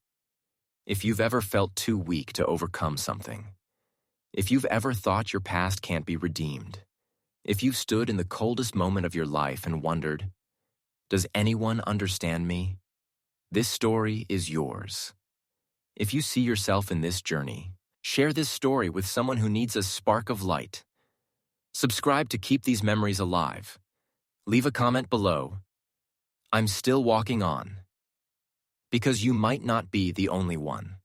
if you've ever felt too weak to overcome something, if you've ever thought your past can't be redeemed, if you've stood in the coldest moment of your life and wondered, "Does anyone understand me?" This story is yours. If you see yourself in this journey, share this story with someone who needs a spark of light. Subscribe to keep these memories alive. Leave a comment below. I'm still walking on. Because you might not be the only one.